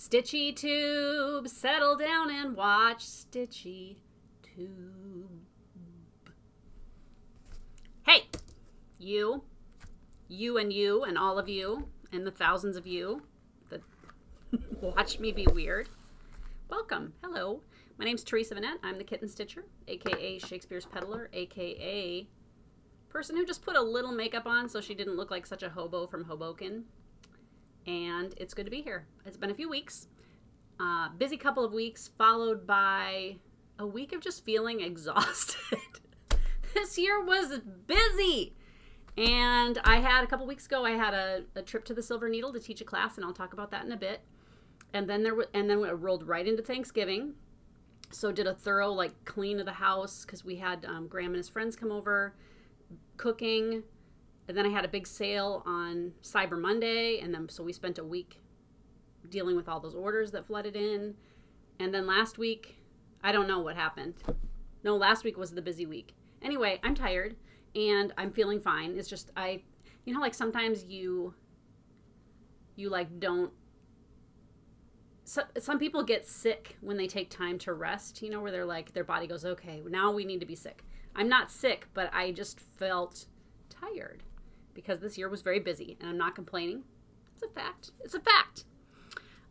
STITCHYTUBE, settle down and watch STITCHYTUBE. Hey, you and all of you and the thousands of you that watch me be weird. Welcome. Hello. My name's Teresa Vanette. I'm the Kitten Stitcher, aka Shakespeare's Peddler, aka person who just put a little makeup on so she didn't look like such a hobo from Hoboken. And it's good to be here. It's been a few weeks. Busy couple of weeks, followed by a week of just feeling exhausted. This year was busy. And I had, a couple weeks ago, I had a trip to the Silver Needle to teach a class, and I'll talk about that in a bit. And then we rolled right into Thanksgiving. So did a thorough clean of the house because we had Graham and his friends come over, cooking. And then I had a big sale on Cyber Monday, and then so we spent a week dealing with all those orders that flooded in. And then last week, I don't know what happened. No, last week was the busy week. Anyway, I'm tired and I'm feeling fine. It's just you know, sometimes you don't. Some people get sick when they take time to rest. You know, where their body goes, okay, now we need to be sick. I'm not sick, but I just felt tired. Because this year was very busy, and I'm not complaining. It's a fact. It's a fact.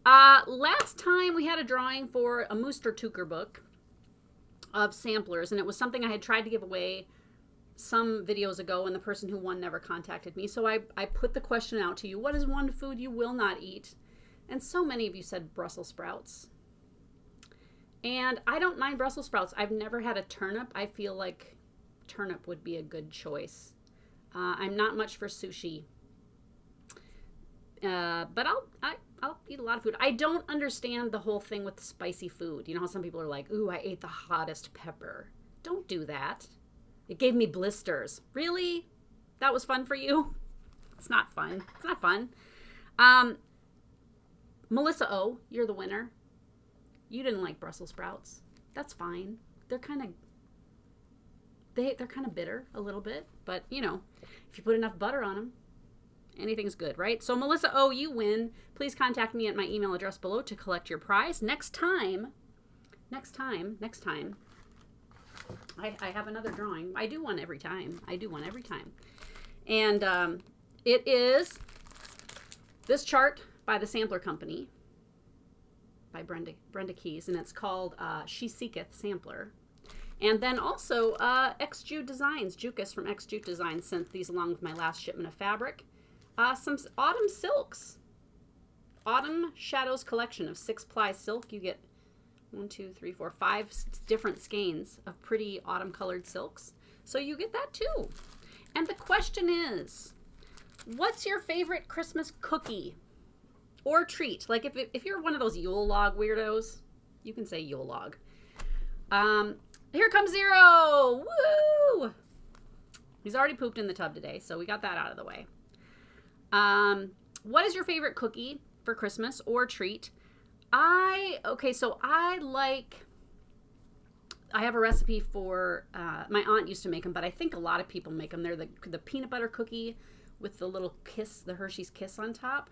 Last time we had a drawing for a Mooster-Tucker book of samplers, and it was something I had tried to give away some videos ago, and the person who won never contacted me. So I put the question out to you, what is one food you will not eat? And so many of you said Brussels sprouts. And I don't mind Brussels sprouts. I've never had a turnip. I feel like turnip would be a good choice. I'm not much for sushi, but I'll eat a lot of food. I don't understand the whole thing with spicy food. You know how some people are like, ooh, I ate the hottest pepper. Don't do that. It gave me blisters. Really? That was fun for you? It's not fun. It's not fun. Melissa O, you're the winner. You didn't like Brussels sprouts. That's fine. They're kind of they're kind of bitter a little bit, but you know, if you put enough butter on them, anything's good, right? So Melissa O, you win. Please contact me at my email address below to collect your prize. Next time, I have another drawing. I do one every time. And it is this chart by the Sampler Company by Brenda Keys, and it's called She Seeketh Sampler. And then also, X-Jute Designs, Jukas from X-Jute Designs sent these along with my last shipment of fabric. Some autumn silks. Autumn Shadows collection of 6-ply silk. You get 1, 2, 3, 4, 5 different skeins of pretty autumn colored silks. So you get that too. And the question is, what's your favorite Christmas cookie or treat? Like if you're one of those Yule log weirdos, you can say Yule log. Here comes Zero! Woo! He's already pooped in the tub today, so we got that out of the way. What is your favorite cookie for Christmas or treat? I have a recipe for, my aunt used to make them, but I think a lot of people make them. They're the peanut butter cookie with the little kiss, the Hershey's Kiss on top.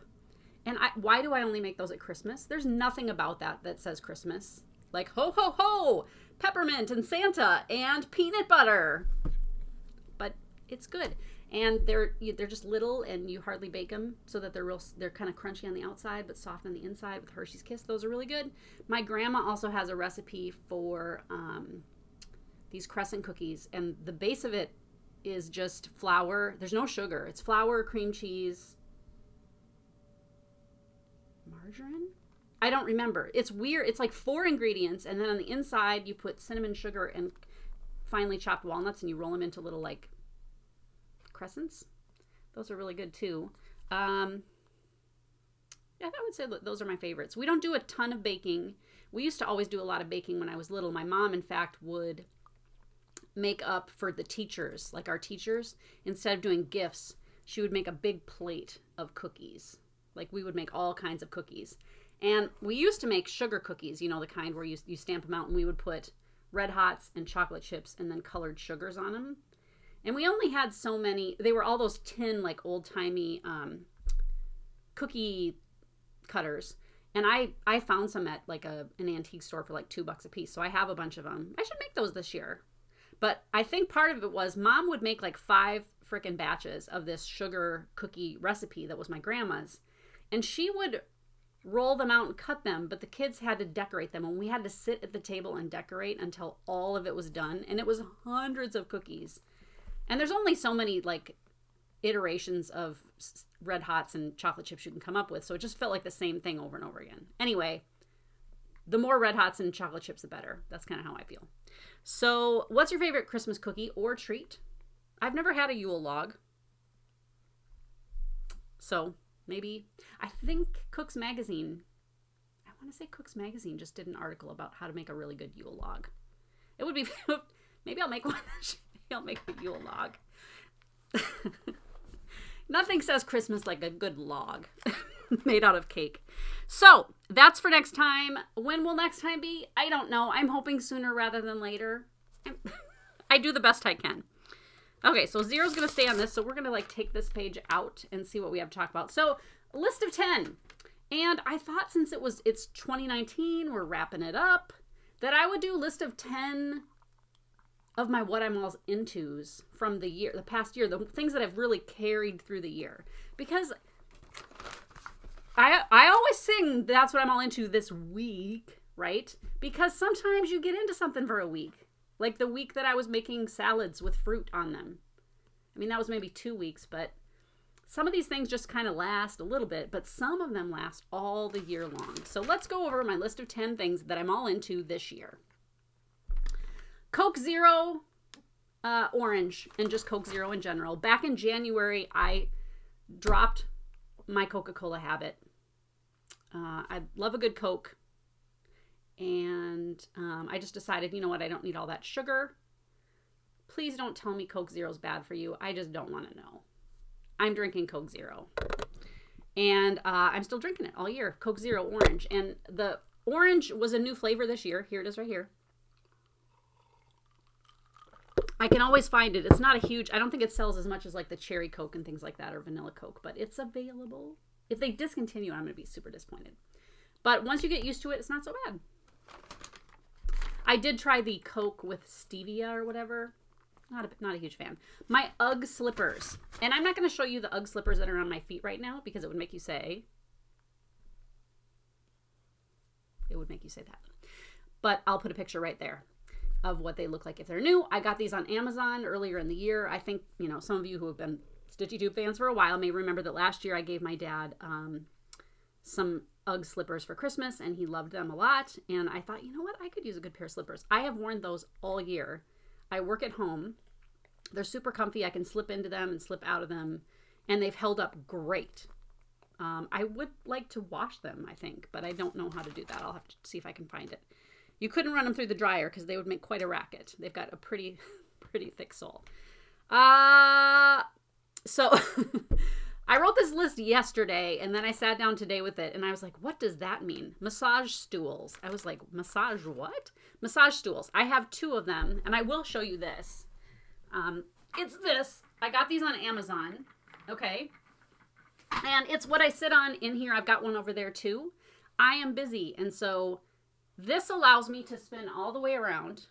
And why do I only make those at Christmas? There's nothing about that says Christmas. Like, ho, ho, ho, peppermint and Santa and peanut butter. But it's good. And they're just little, and you hardly bake them so that they're kind of crunchy on the outside but soft on the inside with Hershey's Kiss. Those are really good. My grandma also has a recipe for these crescent cookies, and the base of it is just flour. There's no sugar. It's flour, cream cheese, margarine? I don't remember. It's weird. It's like 4 ingredients, and then on the inside you put cinnamon, sugar, and finely chopped walnuts, and you roll them into little crescents. Those are really good too. Yeah, I would say those are my favorites. We don't do a ton of baking. We used to always do a lot of baking when I was little. My mom, in fact, would make up for the teachers, like our teachers. Instead of doing gifts, she would make a big plate of cookies. Like we would make all kinds of cookies. And we used to make sugar cookies, you know, the kind where you stamp them out, and we would put Red Hots and chocolate chips and then colored sugars on them. And we only had so many. They were all those tin, old-timey cookie cutters. And I found some at like an antique store for like $2 a piece. So I have a bunch of them. I should make those this year. But I think part of it was Mom would make like 5 frickin' batches of this sugar cookie recipe that was my grandma's. And she would roll them out and cut them, but the kids had to decorate them. And we had to sit at the table and decorate until all of it was done. And it was hundreds of cookies. And there's only so many like iterations of Red Hots and chocolate chips you can come up with. So it just felt like the same thing over and over again. Anyway, the more Red Hots and chocolate chips, the better. That's kind of how I feel. So what's your favorite Christmas cookie or treat? I've never had a Yule log. So maybe, I think Cook's Magazine, I want to say Cook's Magazine just did an article about how to make a really good Yule log. It would be, maybe I'll make one. Maybe I'll make a Yule log. Nothing says Christmas like a good log made out of cake. So that's for next time. When will next time be? I don't know. I'm hoping sooner rather than later. I do the best I can. Okay, so 0's going to stay on this. So we're going to like take this page out and see what we have to talk about. So list of 10. And I thought since it's 2019, we're wrapping it up, that I would do a list of 10 of my what I'm all into's from the past year, the things that I've really carried through the year. Because I always sing that's what I'm all into this week, right? Because sometimes you get into something for a week. Like the week that I was making salads with fruit on them. I mean, that was maybe 2 weeks, but some of these things just kind of last a little bit, but some of them last all the year long. So let's go over my list of 10 things that I'm all into this year. Coke Zero Orange, and just Coke Zero in general. Back in January, I dropped my Coca-Cola habit. I love a good Coke. And I just decided, you know what, I don't need all that sugar. Please don't tell me Coke Zero is bad for you. I just don't want to know. I'm drinking Coke Zero. And I'm still drinking it all year. Coke Zero Orange. And the orange was a new flavor this year. Here it is right here. I can always find it. It's not a huge, I don't think it sells as much as like the cherry Coke and things like that, or vanilla Coke, but it's available. If they discontinue, I'm going to be super disappointed. But once you get used to it, it's not so bad. I did try the Coke with stevia or whatever. Not a huge fan. My UGG slippers. And I'm not going to show you the UGG slippers that are on my feet right now because it would make you say. It would make you say that. But I'll put a picture right there of what they look like if they're new. I got these on Amazon earlier in the year. I think, you know, some of you who have been StitchyTube fans for a while may remember that last year I gave my dad some UGG slippers for Christmas, and he loved them a lot. And I thought, you know what? I could use a good pair of slippers. I have worn those all year. I work at home. They're super comfy. I can slip into them and slip out of them, and they've held up great. I would like to wash them, I think, but I don't know how to do that. I'll have to see if I can find it. You couldn't run them through the dryer because they would make quite a racket. They've got a pretty thick sole. So I wrote this list yesterday, and then I sat down today with it, and I was like, what does that mean? Massage stools. I was like, massage what? Massage stools. I have 2 of them, and I will show you this. It's this. I got these on Amazon, okay? And it's what I sit on in here. I've got one over there, too. I am busy, and so this allows me to spin all the way around,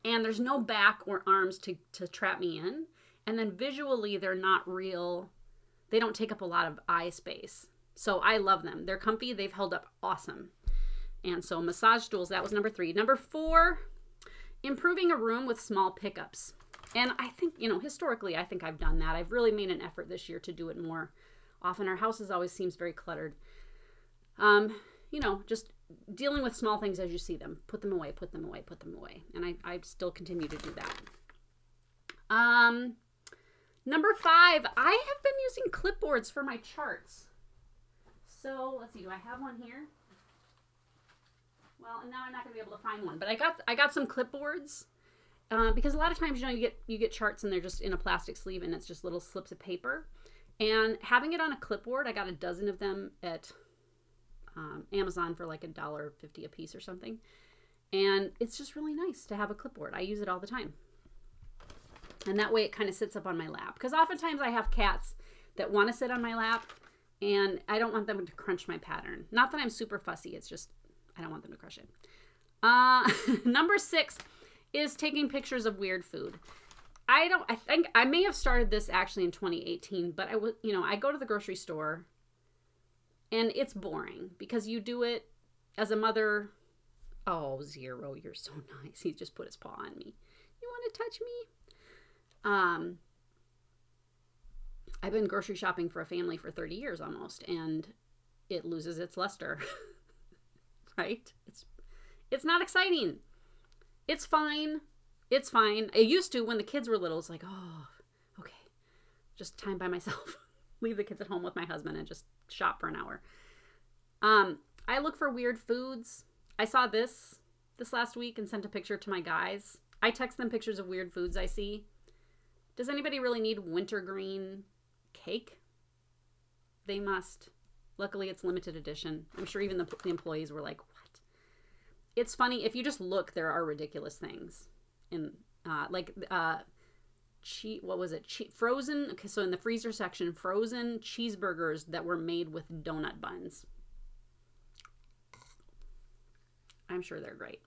and there's no back or arms to trap me in. And then visually, they're not real. They don't take up a lot of eye space. So I love them. They're comfy. They've held up awesome. And so massage stools, that was number 3. Number 4, improving a room with small pickups. And I think, you know, historically, I think I've done that. I've really made an effort this year to do it more often. Our house always seems very cluttered. You know, just dealing with small things as you see them. Put them away, put them away, put them away. And I still continue to do that. Number 5, I have been using clipboards for my charts. So let's see, do I have one here? Well, and now I'm not going to be able to find one, but I got some clipboards because a lot of times, you know, you get charts and they're just in a plastic sleeve and it's just little slips of paper. And having it on a clipboard, I got a dozen of them at Amazon for like $1.50 a piece or something. And it's just really nice to have a clipboard. I use it all the time. And that way it kind of sits up on my lap. Because oftentimes I have cats that want to sit on my lap, And I don't want them to crunch my pattern. Not that I'm super fussy. It's just I don't want them to crush it. Number 6 is taking pictures of weird food. I think I may have started this actually in 2018, but I go to the grocery store and it's boring because you do it as a mother. Oh, Zero, you're so nice. He just put his paw on me. You want to touch me? I've been grocery shopping for a family for 30 years almost, and it loses its luster. Right? It's not exciting. It's fine. It's fine. It used to when the kids were little. It's like, oh, okay, just time by myself. Leave the kids at home with my husband and just shop for an hour. I look for weird foods. I saw this last week and sent a picture to my guys. I text them pictures of weird foods I see. Does anybody really need wintergreen cake? They must. Luckily, it's limited edition. I'm sure even the employees were like, what? It's funny. If you just look, there are ridiculous things. In what was it? Frozen. Okay, so in the freezer section, frozen cheeseburgers that were made with donut buns. I'm sure they're great.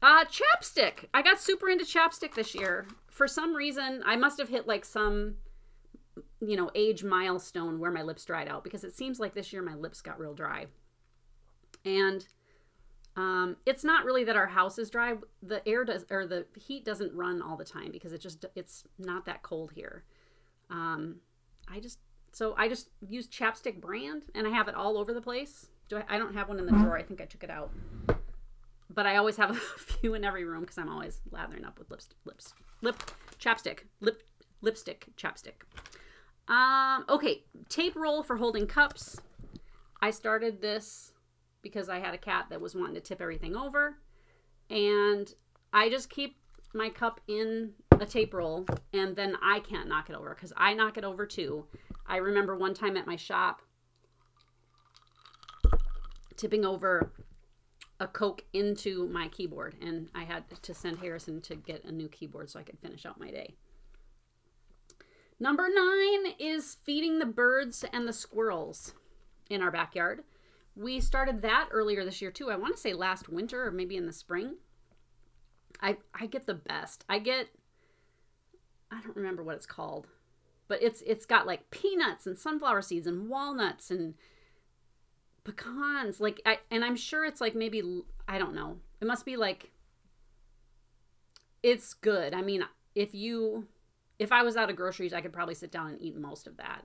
Chapstick. I got super into chapstick this year. For some reason, I must have hit like some, age milestone where my lips dried out, because it seems like this year my lips got real dry. And it's not really that our house is dry. The air does, or the heat doesn't run all the time because it's not that cold here. I just use Chapstick brand, and I have it all over the place. I don't have one in the drawer. I think I took it out. But I always have a few in every room because I'm always lathering up with lipstick chapstick. Okay, tape roll for holding cups. I started this because I had a cat that was wanting to tip everything over, and I just keep my cup in a tape roll, and then I can't knock it over because I knock it over too. I remember one time at my shop tipping over a Coke into my keyboard, and I had to send Harrison to get a new keyboard so I could finish out my day. Number 9 is feeding the birds and the squirrels in our backyard. We started that earlier this year too. I want to say last winter or maybe in the spring. I get the best. I don't remember what it's called, but it's got like peanuts and sunflower seeds and walnuts and pecans. And I'm sure it's like maybe, I don't know. It must be like, it's good. I mean, if I was out of groceries, I could probably sit down and eat most of that.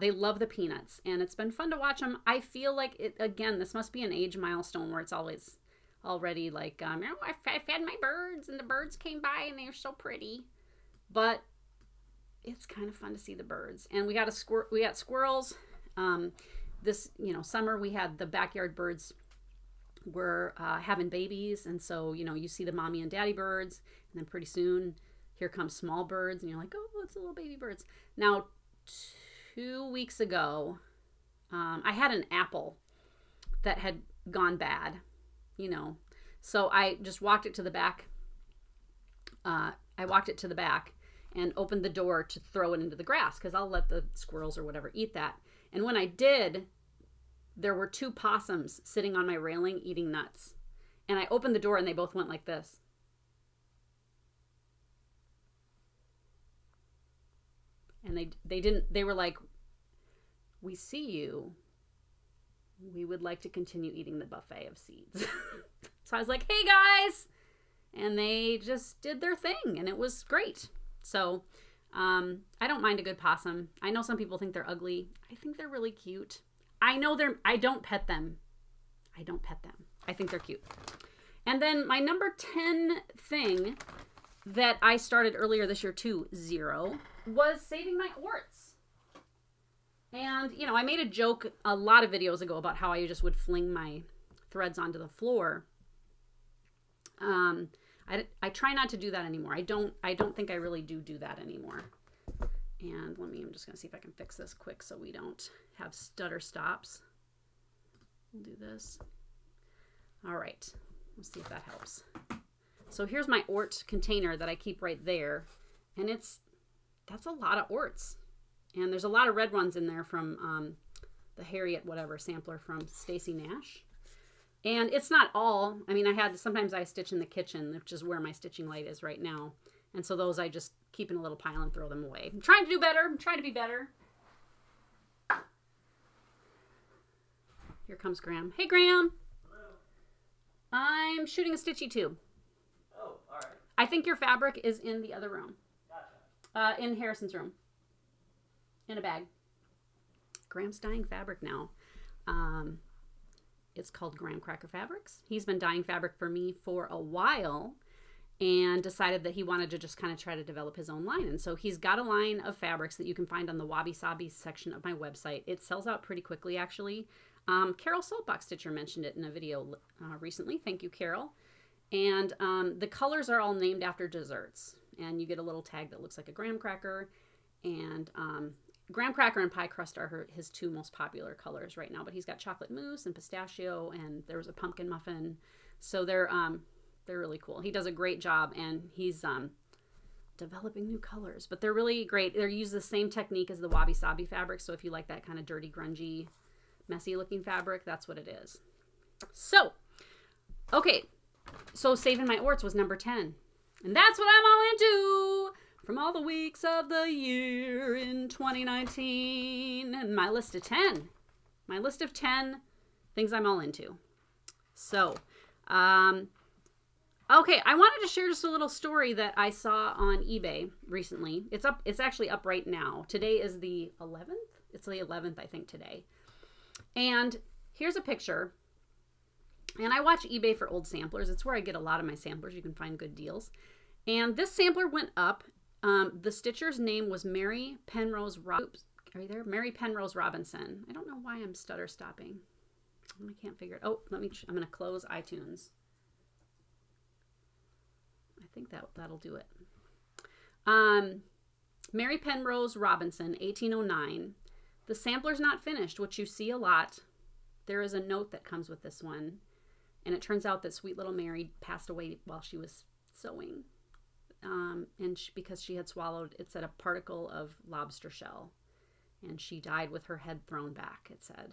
They love the peanuts, and it's been fun to watch them. I feel like this must be an age milestone where it's already like, I fed my birds and the birds came by and they were so pretty. But it's kind of fun to see the birds. And we got squirrels. This, summer we had the backyard birds were having babies. And so, you see the mommy and daddy birds, and then pretty soon here comes small birds, and you're like, oh, it's the little baby birds. Now, 2 weeks ago, I had an apple that had gone bad, so I just walked it to the back. I walked it to the back and opened the door to throw it into the grass because I'll let the squirrels or whatever eat that. And when I did, there were 2 possums sitting on my railing eating nuts. And I opened the door and they both went like this. And they were like, we see you. We would like to continue eating the buffet of seeds. So I was like, hey guys. And they just did their thing and it was great. So I don't mind a good possum. I know some people think they're ugly. I think they're really cute. I don't pet them. I think they're cute. And then my number 10 thing that I started earlier this year too, 0, was saving my orts. And, I made a joke a lot of videos ago about how I just would fling my threads onto the floor. I try not to do that anymore. I don't think I really do that anymore. And I'm just going to see if I can fix this quick so we don't have stutter stops. We'll do this. All right. Let's see if that helps. So here's my ort container that I keep right there. And that's a lot of orts. And there's a lot of red ones in there from the Harriet whatever sampler from Stacy Nash. And it's not all. I mean, sometimes I stitch in the kitchen, which is where my stitching light is right now. And so those I just keep in a little pile and throw them away. I'm trying to do better. I'm trying to be better. Here comes Graham. Hey, Graham. Hello. I'm shooting a stitchy tube. Oh, all right. I think your fabric is in the other room. Gotcha. In Harrison's room. In a bag. Graham's dyeing fabric now. It's called Graham Cracker Fabrics. He's been dyeing fabric for me for a while and decided that he wanted to just kind of try to develop his own line. And so he's got a line of fabrics that you can find on the Wabi Sabi section of my website. It sells out pretty quickly, actually. Carol Saltbox Stitcher mentioned it in a video recently. Thank you, Carol. And the colors are all named after desserts. And you get a little tag that looks like a graham cracker. And graham cracker and pie crust are his two most popular colors right now. But he's got chocolate mousse and pistachio, and there was a pumpkin muffin. So they're really cool. He does a great job, and he's developing new colors. But they're really great. They use the same technique as the Wabi Sabi fabric. So if you like that kind of dirty, grungy, messy looking fabric, that's what it is. So, okay. So Saving My Orts was number 10. And that's what I'm all into from all the weeks of the year in 2019. And my list of 10. My list of 10 things I'm all into. So, okay, I wanted to share just a little story that I saw on eBay recently. It's actually up right now. Today is the 11th? It's the 11th, I think, today. And here's a picture. And I watch eBay for old samplers. It's where I get a lot of my samplers. You can find good deals. And this sampler went up. The stitcher's name was Mary Penrose Are you there? Mary Penrose Robinson. I don't know why I'm stutter stopping. I can't figure it. Oh, I'm going to close iTunes. I think that'll do it. Mary Penrose Robinson, 1809. The sampler's not finished, which you see a lot. There is a note that comes with this one. And it turns out that sweet little Mary passed away while she was sewing. Because she had swallowed, it said, a particle of lobster shell. And she died with her head thrown back, it said.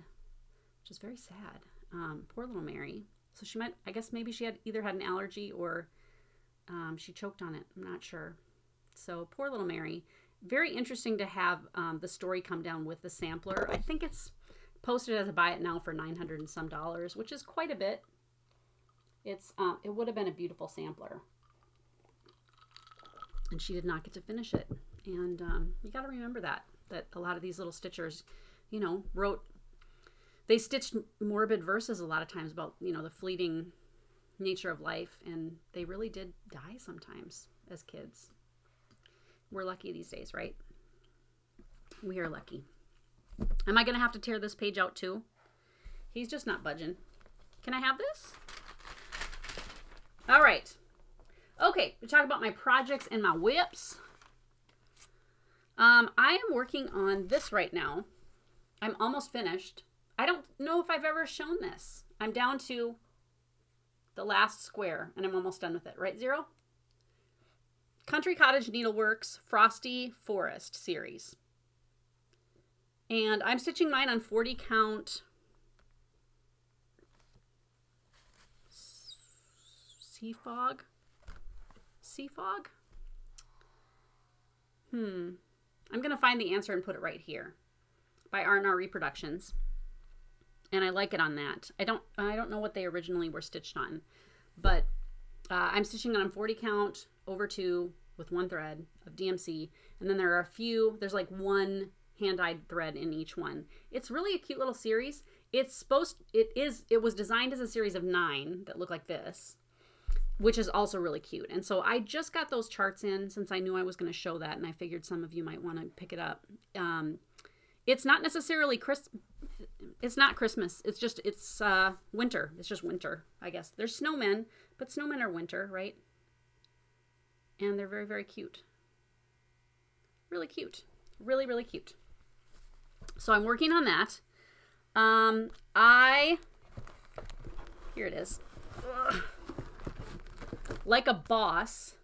Which is very sad. Poor little Mary. So she might, I guess maybe she had either had an allergy or she choked on it. I'm not sure. So poor little Mary. Very interesting to have the story come down with the sampler. I think it's posted as a buy it now for $900 and some, which is quite a bit. It would have been a beautiful sampler. And she did not get to finish it. And you got to remember that a lot of these little stitchers, you know, they stitched morbid verses a lot of times about, you know, the fleeting nature of life. And they really did die sometimes as kids. We're lucky these days, right? We are lucky. Am I going to have to tear this page out too? He's just not budging. Can I have this? All right. Okay, we talk about my projects and my whips. I am working on this right now. I'm almost finished. I don't know if I've ever shown this. I'm down to the last square, and I'm almost done with it. Right, Zero? Country Cottage Needleworks Frosty Forest series. And I'm stitching mine on 40 count Sea Fog. I'm going to find the answer and put it right here. By R&R Reproductions. And I like it on that. I don't know what they originally were stitched on. But I'm stitching on 40 count over 2 with 1 thread of DMC. And then there are a few, there's like 1 hand-dyed thread in each one. It's really a cute little series. It was designed as a series of 9 that look like this, which is also really cute. And so I just got those charts in since I knew I was going to show that, and I figured some of you might want to pick it up. It's not necessarily it's not Christmas. It's winter. It's just winter, I guess. There's snowmen, but snowmen are winter, right? And they're very, very cute. Really cute. Really, really cute. So I'm working on that. Here it is. Ugh. Like a boss.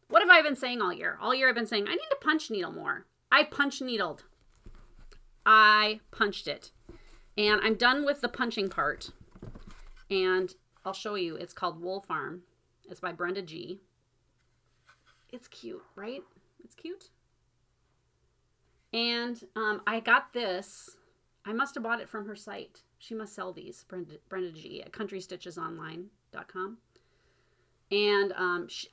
What have I been saying all year? All year I've been saying, I need to punch needle more. I punch needled. I punched it. And I'm done with the punching part. And I'll show you. It's called Wool Farm. It's by Brenda G. It's cute, right? It's cute. And I got this. I must have bought it from her site. She must sell these, Brenda G, at countrystitchesonline.com. And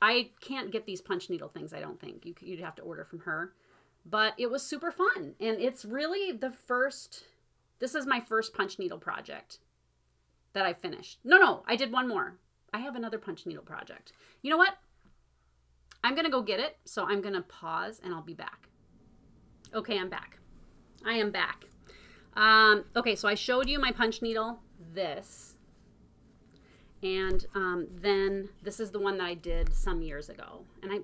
I can't get these punch needle things, I don't think. You'd have to order from her. But it was super fun. And it's really this is my first punch needle project that I finished. No, I did one more. I have another punch needle project. You know what? I'm going to go get it. So I'm going to pause and I'll be back. Okay, I'm back. I am back. Okay, so I showed you my punch needle, this. And then this is the one that I did some years ago. And I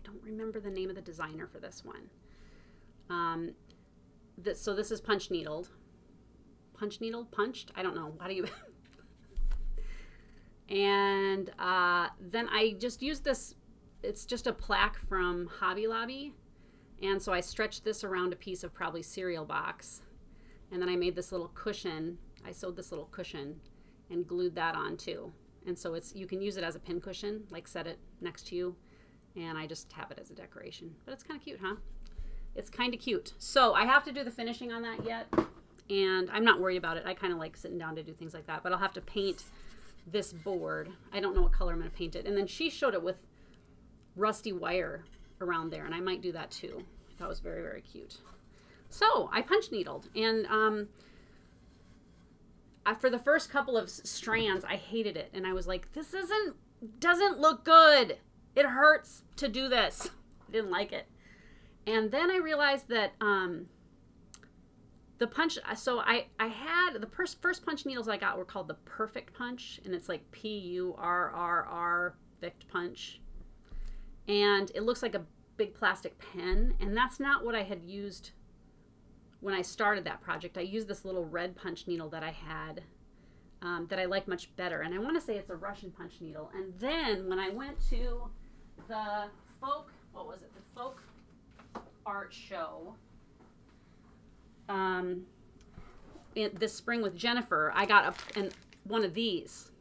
don't remember the name of the designer for this one. So this is punch needled. Punch needle? Punched? I don't know. How do you... And then I just used this. It's just a plaque from Hobby Lobby. And so I stretched this around a piece of probably cereal box. And then I made this little cushion. I sewed this little cushion and glued that on too. And so you can use it as a pin cushion, like set it next to you. And I just have it as a decoration. But it's kind of cute, huh? It's kind of cute. So I have to do the finishing on that yet. And I'm not worried about it. I kind of like sitting down to do things like that. But I'll have to paint this board. I don't know what color I'm going to paint it. And then she showed it with rusty wire around there. And I might do that too. I thought it was very, very cute. So I punch needled. And for the first couple of strands, I hated it. And I was like, this doesn't look good. It hurts to do this. I didn't like it. And then I realized that the punch, so I had, the first punch needles I got were called the Perfect Punch. And it's like P-U-R-R-R, Vict Punch. And it looks like a big plastic pen. And that's not what I had used when I started that project. I used this little red punch needle that I had that I like much better. And I want to say it's a Russian punch needle. And then when I went to the folk, what was it? The folk art show this spring with Jennifer, I got one of these,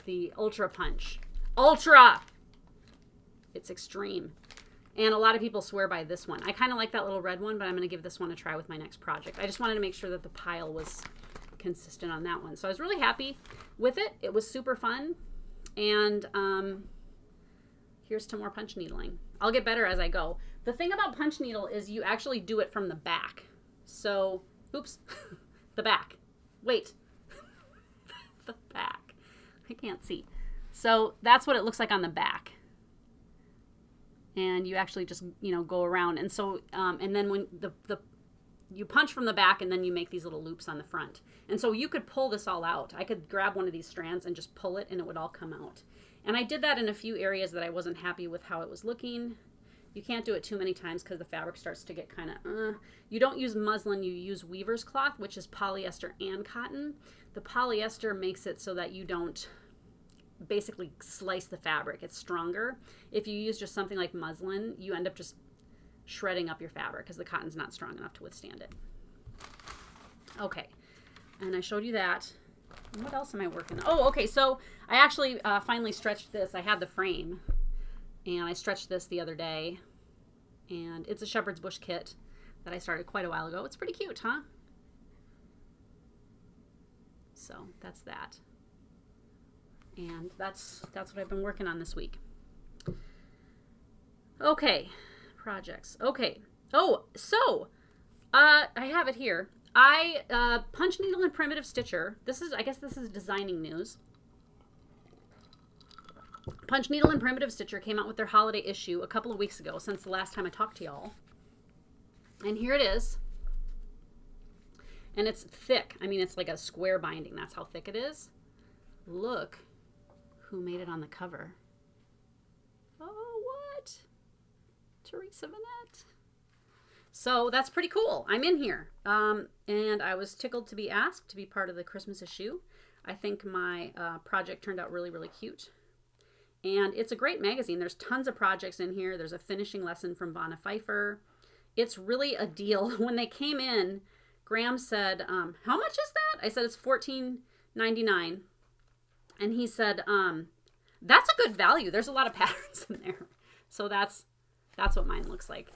the Ultra Punch. Ultra! It's extreme. And a lot of people swear by this one. I kind of like that little red one, but I'm going to give this one a try with my next project. I just wanted to make sure that the pile was consistent on that one. So I was really happy with it. It was super fun. And here's to more punch needling. I'll get better as I go. The thing about punch needle is you actually do it from the back. So, oops, the back. Wait, the back. I can't see. So that's what it looks like on the back. And you actually just, go around. And so, and then when you punch from the back and then you make these little loops on the front. And so you could pull this all out. I could grab one of these strands and just pull it and it would all come out. And I did that in a few areas that I wasn't happy with how it was looking. You can't do it too many times because the fabric starts to get kind of, You don't use muslin, you use weaver's cloth, which is polyester and cotton. The polyester makes it so that you don't basically slice the fabric. It's stronger. If you use just something like muslin, you end up just shredding up your fabric because the cotton's not strong enough to withstand it. Okay, and I showed you that. What else am I working on? Oh, okay, so I actually finally stretched this. I had the frame, and I stretched this the other day, and it's a shepherd's bush kit that I started quite a while ago. It's pretty cute, huh? So that's that. And that's what I've been working on this week. Okay, projects. Okay. Oh, so I have it here. I punch needle and primitive stitcher. I guess this is designing news. Punch Needle and Primitive Stitcher came out with their holiday issue a couple of weeks ago, since the last time I talked to y'all. And here it is. And it's thick. I mean, it's like a square binding. That's how thick it is. Look who made it on the cover. Oh, what? Teresa Vanette. So that's pretty cool. I'm in here. And I was tickled to be asked to be part of the Christmas issue. I think my project turned out really, really cute. And it's a great magazine. There's tons of projects in here. There's a finishing lesson from Vanna Pfeiffer. It's really a deal. When they came in, Graham said, how much is that? I said, it's $14.99. And he said, that's a good value. There's a lot of patterns in there. So that's what mine looks like.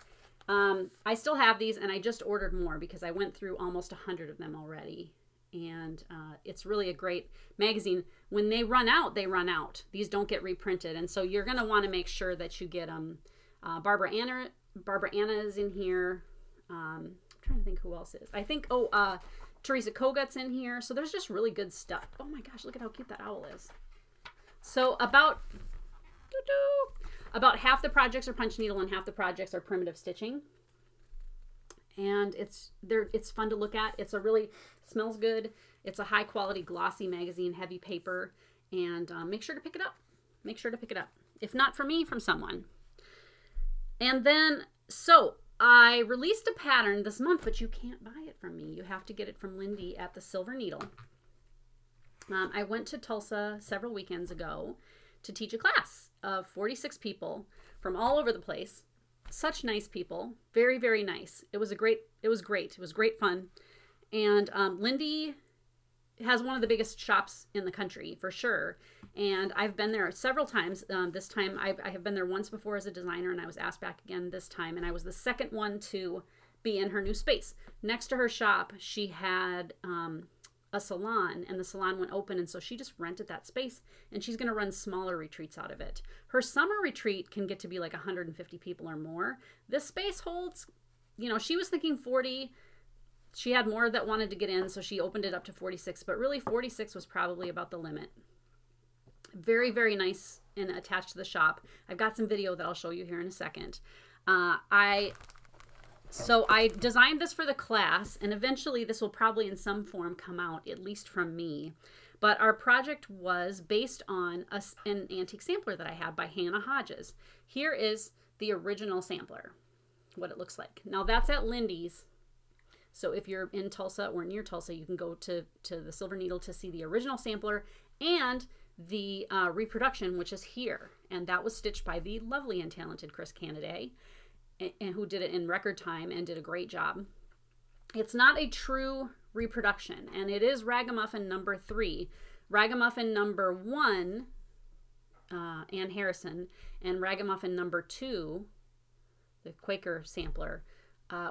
I still have these, and I just ordered more because I went through almost 100 of them already. And it's really a great magazine. When they run out, they run out. These don't get reprinted. And so you're going to want to make sure that you get them. Barbara Anna is in here. I'm trying to think who else is. I think, Teresa Kogut's in here. So there's just really good stuff. Oh my gosh, look at how cute that owl is. So about half the projects are punch needle and half the projects are primitive stitching. And it's fun to look at. Smells good. It's a high quality glossy magazine, heavy paper, and make sure to pick it up. Make sure to pick it up. If not from me, from someone. And then, so I released a pattern this month, but you can't buy it from me. You have to get it from Lindy at the Silver Needle. I went to Tulsa several weekends ago to teach a class of 46 people from all over the place. Such nice people. Very, very nice. It was great. It was great fun. And Lindy has one of the biggest shops in the country, for sure. And I've been there several times. This time, I have been there once before as a designer, and I was asked back again this time. And I was the second one to be in her new space. Next to her shop, she had a salon, and the salon went open, and so she just rented that space, and she's going to run smaller retreats out of it. Her summer retreat can get to be like 150 people or more. This space holds, she was thinking 40. She had more that wanted to get in, so she opened it up to 46, but really 46 was probably about the limit. Very, very nice and attached to the shop. I've got some video that I'll show you here in a second. So I designed this for the class, and eventually this will probably in some form come out, at least from me. But our project was based on an antique sampler that I had by Hannah Hodges. Here is the original sampler, what it looks like. Now that's at Lindy's. So if you're in Tulsa or near Tulsa, you can go to the Silver Needle to see the original sampler and the reproduction, which is here. And that was stitched by the lovely and talented Chris Canaday, and who did it in record time and did a great job. It's not a true reproduction, and it is Ragamuffin number 3. Ragamuffin number 1, Ann Harrison, and Ragamuffin number 2, the Quaker sampler,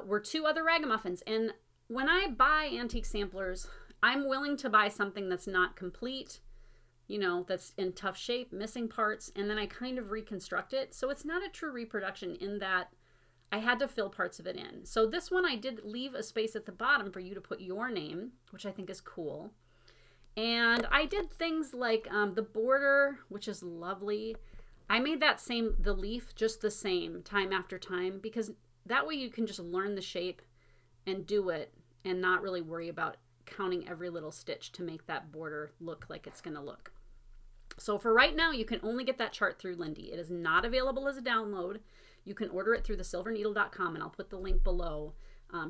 were 2 other Ragamuffins. And when I buy antique samplers, I'm willing to buy something that's not complete, that's in tough shape, missing parts, and then I kind of reconstruct it. So it's not a true reproduction in that I had to fill parts of it in. So this one I did leave a space at the bottom for you to put your name, which I think is cool. And I did things like the border, which is lovely. I made the leaf just the same time after time, because that way you can just learn the shape and do it and not really worry about counting every little stitch to make that border look like it's going to look. So for right now, you can only get that chart through Lindy. It is not available as a download. You can order it through thesilverneedle.com, and I'll put the link below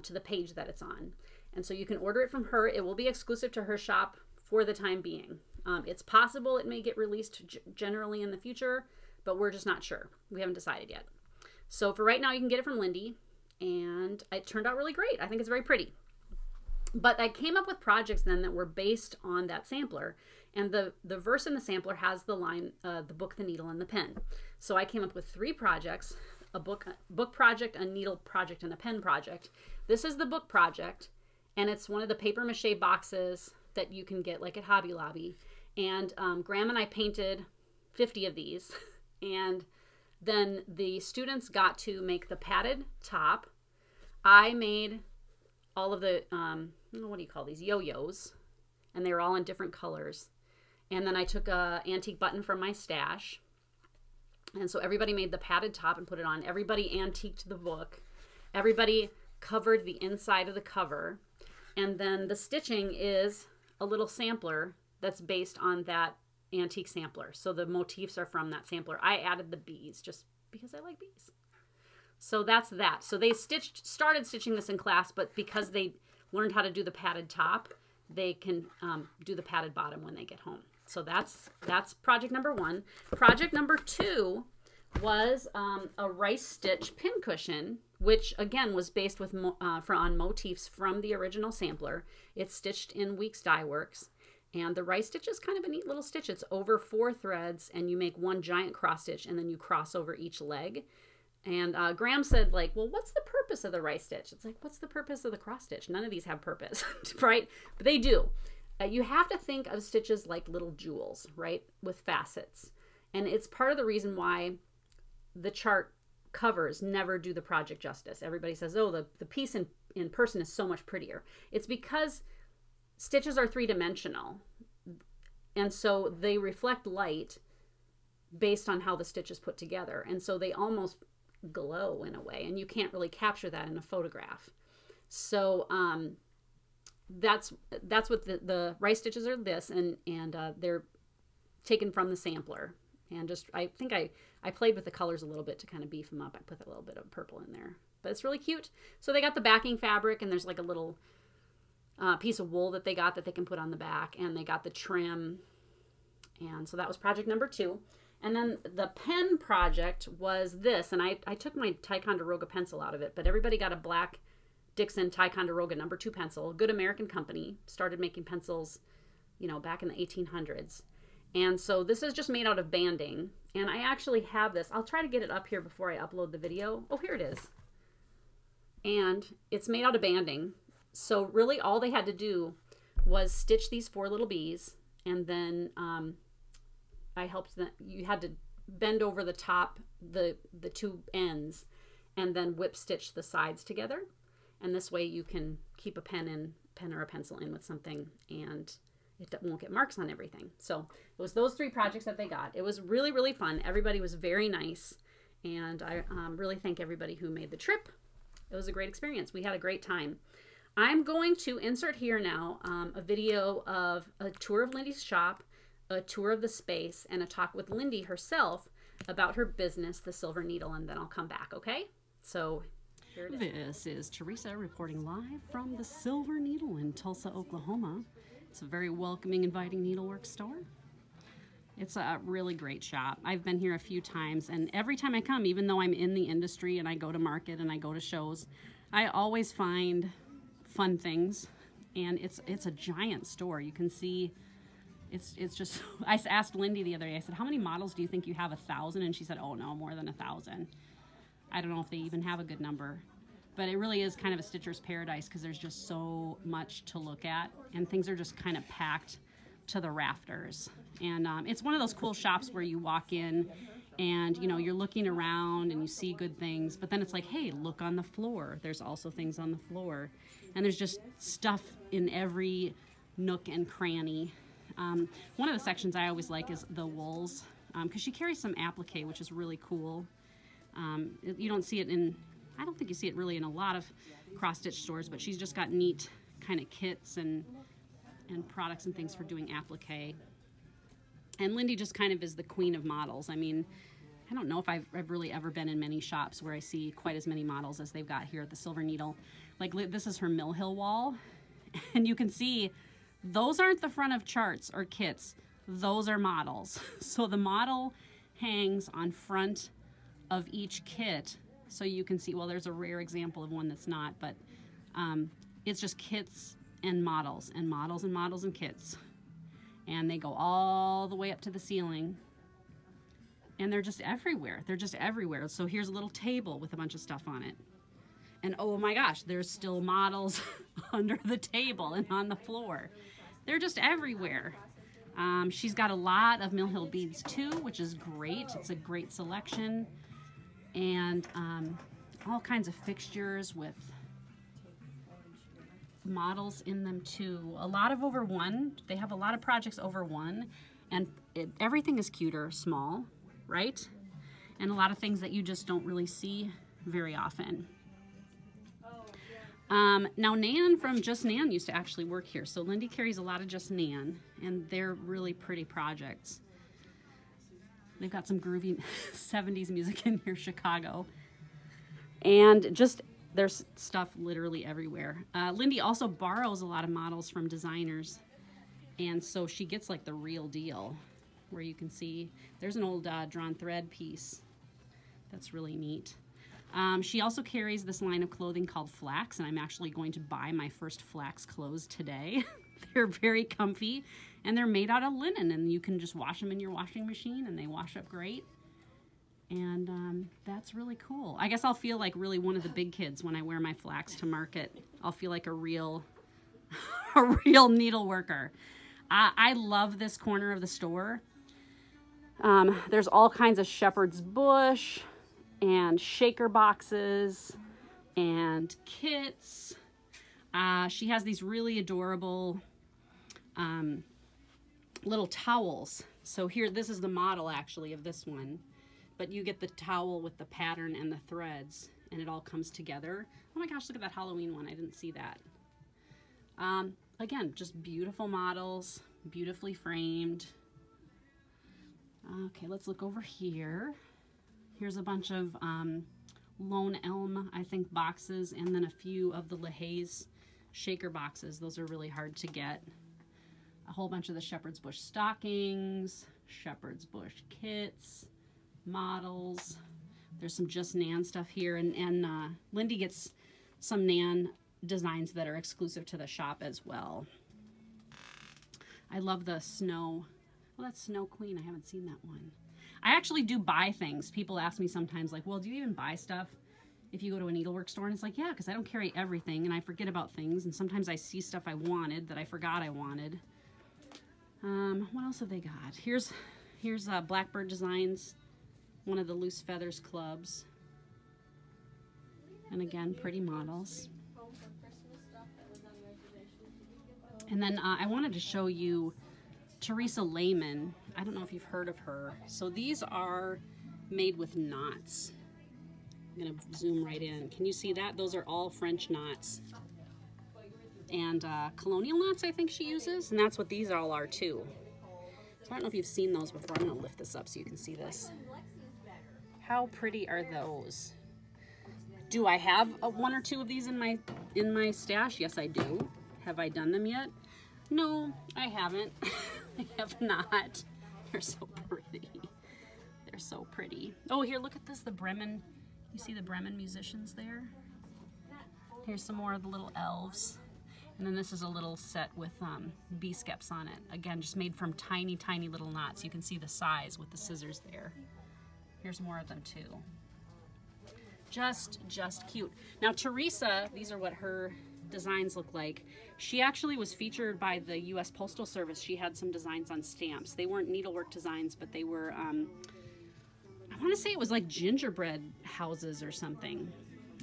to the page that it's on. And so you can order it from her. It will be exclusive to her shop for the time being. It's possible it may get released generally in the future, but we're just not sure. We haven't decided yet. So for right now, you can get it from Lindy, and it turned out really great. I think it's very pretty. But I came up with projects then that were based on that sampler, and the verse in the sampler has the line, the book, the needle, and the pen. So I came up with 3 projects: a book project, a needle project, and a pen project. This is the book project, and it's one of the paper mache boxes that you can get like at Hobby Lobby. And Graham and I painted 50 of these, and then the students got to make the padded top. I made all of the, what do you call these, yo-yos, and they were all in different colors. And then I took a antique button from my stash, and so everybody made the padded top and put it on. Everybody antiqued the book. Everybody covered the inside of the cover. And then the stitching is a little sampler that's based on that antique sampler. So the motifs are from that sampler. I added the bees just because I like bees. So that's that. So they started stitching this in class, but because they learned how to do the padded top, they can do the padded bottom when they get home. So that's project number 1. Project number 2 was a rice stitch pincushion which again was based with on motifs from the original sampler. It's stitched in Weeks Dye Works, and the rice stitch is kind of a neat little stitch. It's over 4 threads, and you make one giant cross stitch, and then you cross over each leg. And Graham said, like, well, what's the purpose of the rice stitch? It's like, what's the purpose of the cross stitch? None of these have purpose, right? But they do. You have to think of stitches like little jewels, right, with facets. And it's part of the reason why the chart covers never do the project justice. Everybody says, oh, the piece in person is so much prettier. It's because stitches are 3-dimensional, and so they reflect light based on how the stitch is put together, and so they almost glow in a way, and you can't really capture that in a photograph. So that's what the rice stitches are. This and they're taken from the sampler, and just I think I played with the colors a little bit to kind of beef them up. I put a little bit of purple in there, but it's really cute. So they got the backing fabric, and there's like a little piece of wool that they got that they can put on the back, and they got the trim. And so that was project number 2. And then the pen project was this, and I took my Ticonderoga pencil out of it, but everybody got a black Dixon Ticonderoga number 2 pencil, a good American company, started making pencils, you know, back in the 1800s. And so this is just made out of banding, and I actually have this. I'll try to get it up here before I upload the video. Oh, here it is. And it's made out of banding. So really all they had to do was stitch these 4 little bees, and then I helped them. You had to bend over the top, the 2 ends, and then whip stitch the sides together. And this way you can keep a pen or a pencil in with something, and it won't get marks on everything. So it was those 3 projects that they got. It was really, really fun. Everybody was very nice, and I really thank everybody who made the trip. It was a great experience. We had a great time. I'm going to insert here now a video of a tour of Lindy's shop, a tour of the space, and a talk with Lindy herself about her business, The Silver Needle, and then I'll come back, okay? So here it is. This is Teresa reporting live from the Silver Needle in Tulsa, Oklahoma. It's a very welcoming, inviting needlework store. It's a really great shop. I've been here a few times, and every time I come, even though I'm in the industry and I go to market and I go to shows, I always find fun things, and it's a giant store. You can see it's just, I asked Lindy the other day, I said, how many models do you think you have? 1,000? And she said, oh no, more than 1,000. I don't know if they even have a good number, but it really is kind of a stitcher's paradise because there's just so much to look at, and things are just kind of packed to the rafters. And it's one of those cool shops where you walk in and, you know, you're looking around and you see good things, but then it's like, hey, look on the floor. There's also things on the floor, and there's just stuff in every nook and cranny. One of the sections I always like is the wools, because she carries some applique, which is really cool. You don't see it in, I don't think you see it really in a lot of cross-stitch stores, but she's just got neat kind of kits and products and things for doing applique. And Lindy just kind of is the queen of models. I mean, I don't know if I've really ever been in many shops where I see quite as many models as they've got here at the Silver Needle. Like, this is her Mill Hill wall, and you can see those aren't the front of charts or kits. Those are models. So the model hangs on front of each kit, so you can see, well, there's a rare example of one that's not, but it's just kits and models and models and models and kits. And they go all the way up to the ceiling. And they're just everywhere. They're just everywhere. So here's a little table with a bunch of stuff on it. And oh my gosh, there's still models under the table and on the floor. They're just everywhere. She's got a lot of Mill Hill beads too, which is great. It's a great selection. And all kinds of fixtures with models in them too. A lot of over 1. They have a lot of projects over 1, and everything is cute or small, right? And a lot of things that you just don't really see very often. Now Nan from Just Nan used to actually work here, so Lindy carries a lot of Just Nan, and they're really pretty projects. They've got some groovy 70s music in here, Chicago. And just, there's stuff literally everywhere. Lindy also borrows a lot of models from designers, and so she gets like the real deal, where you can see there's an old drawn thread piece that's really neat. She also carries this line of clothing called Flax, and I'm actually going to buy my first Flax clothes today. They're very comfy, and they're made out of linen, and you can just wash them in your washing machine, and they wash up great. And that's really cool. I guess I'll feel like really one of the big kids when I wear my Flax to market. I'll feel like a real needle worker. I love this corner of the store. There's all kinds of shepherd's bush and shaker boxes and kits. She has these really adorable little towels. So here, this is the model actually of this one, but you get the towel with the pattern and the threads, and it all comes together. Oh my gosh, look at that Halloween one. I didn't see that. Again, just beautiful models, beautifully framed. Okay, let's look over here. Here's a bunch of Lone Elm, I think, boxes, and then a few of the LaHaye's shaker boxes. Those are really hard to get. A whole bunch of the shepherd's bush stockings, shepherd's bush kits, models. There's some just Nan stuff here, and Lindy gets some Nan designs that are exclusive to the shop as well. I love the snow. Well, that's Snow Queen. I haven't seen that one. I actually do buy things. People ask me sometimes, like, well, do you even buy stuff if you go to a needlework store? And it's like, yeah, because I don't carry everything, and I forget about things, and sometimes I see stuff I wanted that I forgot I wanted. What else have they got? Here's Blackbird Designs, one of the Loose Feathers clubs. And again, pretty models. And then I wanted to show you Teresa Lehman. I don't know if you've heard of her. So these are made with knots. I'm going to zoom right in. Can you see that? Those are all French knots. And colonial knots, I think she uses. And that's what these all are too. So I don't know if you've seen those before. I'm going to lift this up so you can see this. How pretty are those? Do I have one or two of these in my stash? Yes, I do. Have I done them yet? No, I haven't. I have not. They're so pretty. They're so pretty. Oh, here, look at this, the Bremen. You see the Bremen musicians there? Here's some more of the little elves. And then this is a little set with bee skeps on it. Again, just made from tiny, tiny little knots. You can see the size with the scissors there. Here's more of them too. Just cute. Now Teresa, these are what her designs look like. She actually was featured by the U.S. Postal Service. She had some designs on stamps. They weren't needlework designs, but they were, I want to say it was like gingerbread houses or something.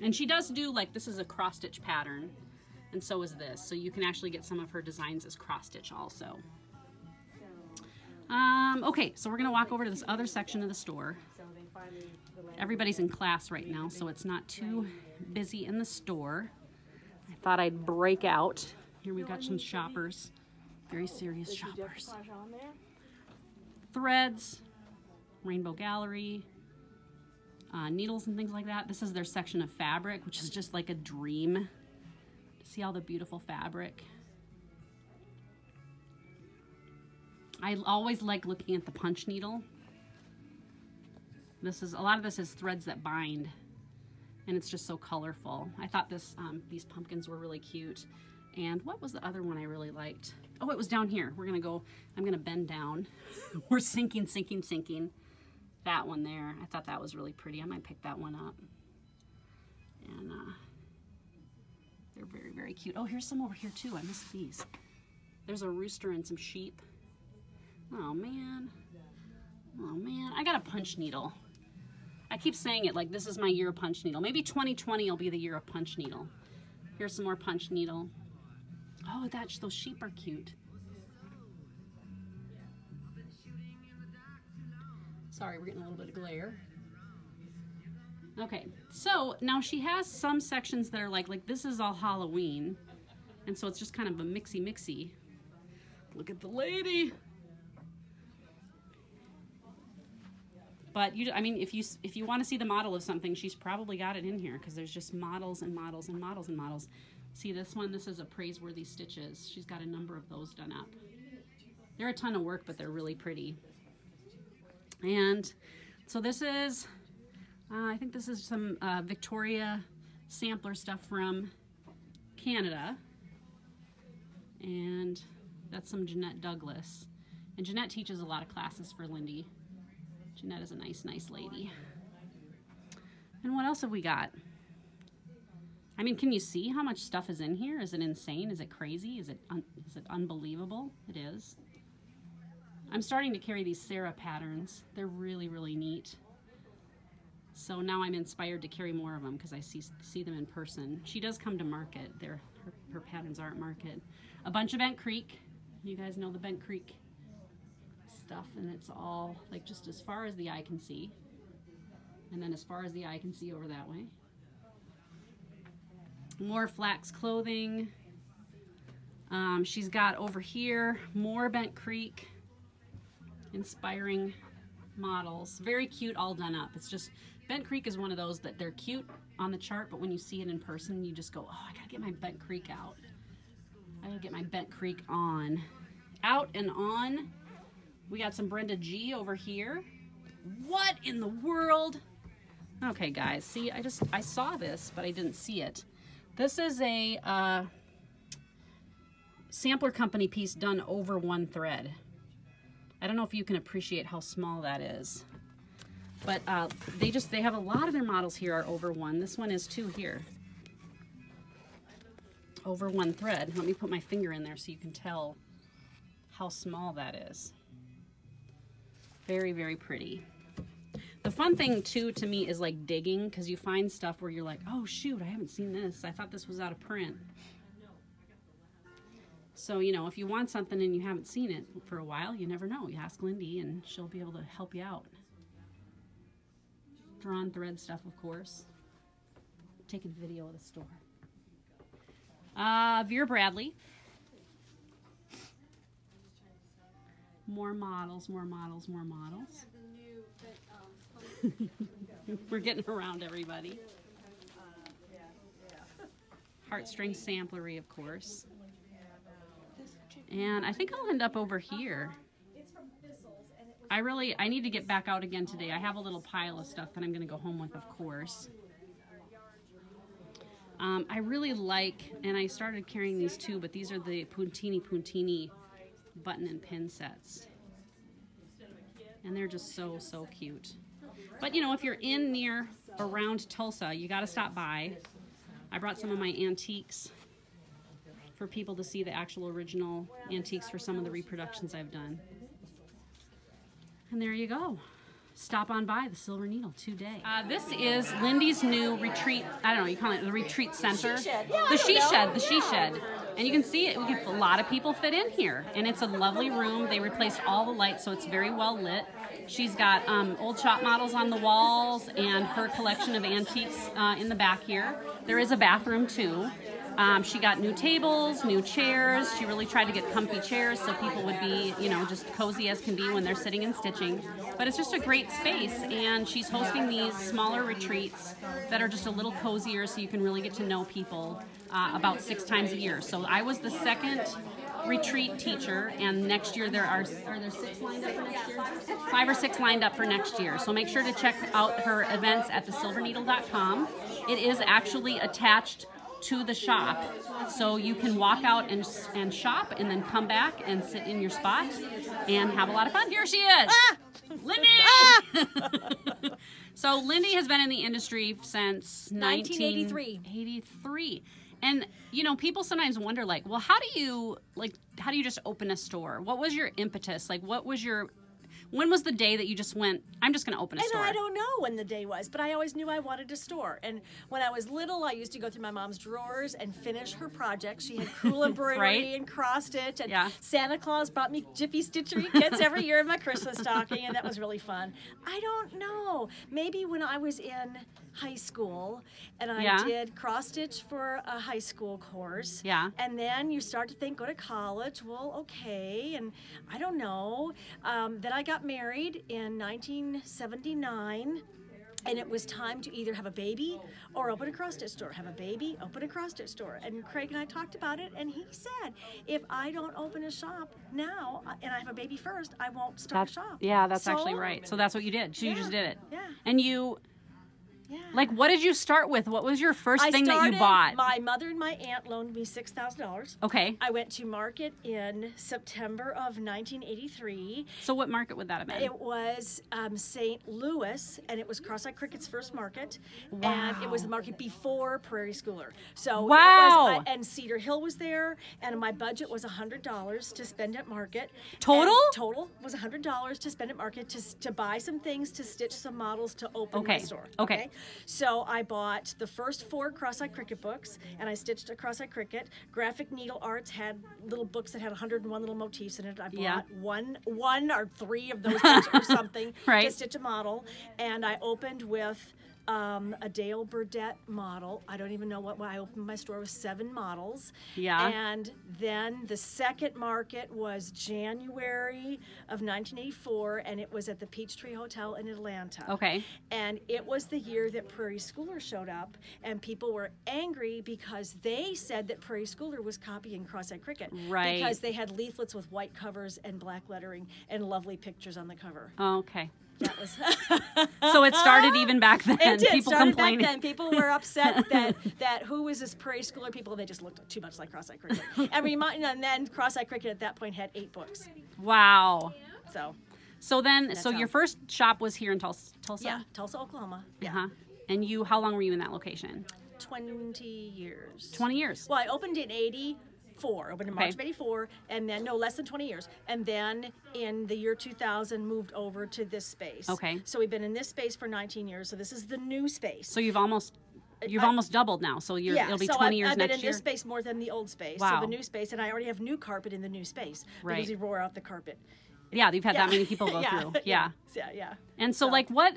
And she does do, like, this is a cross-stitch pattern, and so is this. So you can actually get some of her designs as cross-stitch also. Okay, so we're going to walk over to this other section of the store. Everybody's in class right now, so it's not too busy in the store. I thought I'd break out. Here we've got some shoppers. Very serious shoppers. Threads, Rainbow Gallery, needles and things like that. This is their section of fabric, which is just like a dream. See all the beautiful fabric. I always like looking at the punch needle. This is, a lot of this is threads that bind, and it's just so colorful. I thought this, these pumpkins were really cute. And what was the other one I really liked? Oh, it was down here. We're gonna go, I'm gonna bend down. We're sinking. That one there, I thought that was really pretty. I might pick that one up. And they're very, very cute. Oh, here's some over here too. I missed these. There's a rooster and some sheep. Oh man. Oh man, I got a punch needle. I keep saying it like this is my year of punch needle. Maybe 2020 will be the year of punch needle. Here's some more punch needle. Oh, those sheep are cute. Sorry, we're getting a little bit of glare. Okay, so now she has some sections that are like this is all Halloween. And so it's just kind of a mixy. Look at the lady. But I mean, if you want to see the model of something, she's probably got it in here because there's just models and models and models and models. See this one? This is a Praiseworthy Stitches. She's got a number of those done up. They're a ton of work, but they're really pretty. And so this is I think this is some Victoria sampler stuff from Canada. And that's some Jeanette Douglas. And Jeanette teaches a lot of classes for Lindy. Jeanette is a nice, nice lady. And what else have we got? I mean, can you see how much stuff is in here? Is it insane? Is it crazy? Is it unbelievable? It is. I'm starting to carry these Sarah patterns. They're really, really neat. So now I'm inspired to carry more of them because I see them in person. She does come to market. Her patterns are at market. A bunch of Bent Creek. You guys know the Bent Creek stuff, and it's all like just as far as the eye can see. And then as far as the eye can see over that way. More flax clothing. She's got over here more Bent Creek inspiring models. Very cute, all done up. It's just, Bent Creek is one of those that they're cute on the chart, but when you see it in person, you just go, oh, I gotta get my Bent Creek out. I gotta get my Bent Creek on. Out and on. We got some Brenda G over here. What in the world? Okay, guys, see, I saw this, but I didn't see it. This is a sampler company piece done over one thread. I don't know if you can appreciate how small that is. But they have a lot of their models here are over one. This one is too here. Over one thread. Let me put my finger in there so you can tell how small that is. Very, very pretty. The fun thing too to me is like digging, because you find stuff where you're like, oh shoot, I haven't seen this. I thought this was out of print. So, you know, if you want something and you haven't seen it for a while, you never know. You ask Lindy and she'll be able to help you out. Drawn thread stuff, of course. Taking video of the store. Vera Bradley. More models, more models, more models. We're getting around everybody. Heartstring samplery, of course. And I think I'll end up over here. I need to get back out again today. I have a little pile of stuff that I'm going to go home with, of course. I really like, and I started carrying these too, but these are the Puntini button and pin sets. And they're just so, so cute. But, you know, if you're in near around Tulsa, you got to stop by. I brought some of my antiques for people to see the actual original antiques for some of the reproductions I've done. And there you go. Stop on by the Silver Needle today. This is Lindy's new retreat, I don't know, you call it the retreat center. The she shed. And you can see it, a lot of people fit in here. And it's a lovely room. They replaced all the lights, so it's very well lit. She's got old shop models on the walls and her collection of antiques in the back here. There is a bathroom too. She got new tables, new chairs. She really tried to get comfy chairs so people would be, you know, just cozy as can be when they're sitting and stitching. But it's just a great space, and she's hosting these smaller retreats that are just a little cozier so you can really get to know people about 6 times a year. So I was the second retreat teacher, and next year are there 6 lined up for next year? 5 or 6 lined up for next year. So make sure to check out her events at thesilverneedle.com. It is actually attached to the shop, so you can walk out and shop and then come back and sit in your spot and have a lot of fun. Here she is! Ah! Lindy! Ah! So Lindy has been in the industry since 1983. And you know, people sometimes wonder, like, well, how do you just open a store? What was your impetus? Like, when was the day that you just went, I'm just going to open a store? And I don't know when the day was, but I always knew I wanted a store. And when I was little, I used to go through my mom's drawers and finish her projects. She had crewel embroidery Right? and cross stitch, and Yeah. Santa Claus brought me Jiffy Stitchery kits every year in my Christmas stocking, and that was really fun. I don't know. Maybe when I was in high school and I Yeah. did cross stitch for a high school course. Yeah. And then you start to think, go to college. Well, okay. And I don't know. Then I got married in 1979. And it was time to either have a baby or open a cross-stitch store. Have a baby, open a cross-stitch store. And Craig and I talked about it, and he said, if I don't open a shop now, and I have a baby first, I won't start a shop. Yeah, that's So- actually right. So that's what you did. So you Yeah, just did it. yeah. And you, Yeah. Like, what did you start with? What was your first thing that you bought? My mother and my aunt loaned me $6,000. Okay. I went to market in September of 1983. So what market would that have been? It was St. Louis, and it was Cross-Eyed Cricket's first market. Wow. And it was the market before Prairie Schooler. So wow. It was, and Cedar Hill was there, and my budget was $100 to spend at market. Total? And total was $100 to spend at market to buy some things, to stitch some models, to open my store. Okay. So I bought the first 4 Cross-Eyed Cricket books, and I stitched a Cross-Eyed Cricket. Graphic Needle Arts had little books that had 101 little motifs in it. I bought one or 3 of those books or something to stitch a model, and I opened with a Dale Burdette model. I don't even know what I opened my store with 7 models. Yeah. And then the second market was January of 1984, and it was at the Peachtree Hotel in Atlanta. Okay. And it was the year that Prairie Schooler showed up, and people were angry because they said that Prairie Schooler was copying Cross-Eyed Cricket. Right. Because they had leaflets with white covers and black lettering and lovely pictures on the cover. Okay. That was so it started even back then. It did. People started complaining. Back then. People were upset that who was this Prairie Schooler people? They just looked too much like Cross-Eyed Cricket. And then Cross-Eyed Cricket at that point had 8 books. Wow. So then, your first shop was here in Tulsa? Yeah, Tulsa, Oklahoma. Yeah. Uh-huh. And how long were you in that location? 20 years. 20 years. Well, I opened in 84, opened in March of 84, and then, no, less than 20 years. And then in the year 2000, moved over to this space. Okay. So we've been in this space for 19 years, so this is the new space. So you've almost doubled now, so it'll be 20 years next year. I've been in this space more than the old space. Wow. So the new space, and I already have new carpet in the new space. Right. Because we roar out the carpet. Yeah, you've had that many people go through. Yeah. Yeah. And so like, what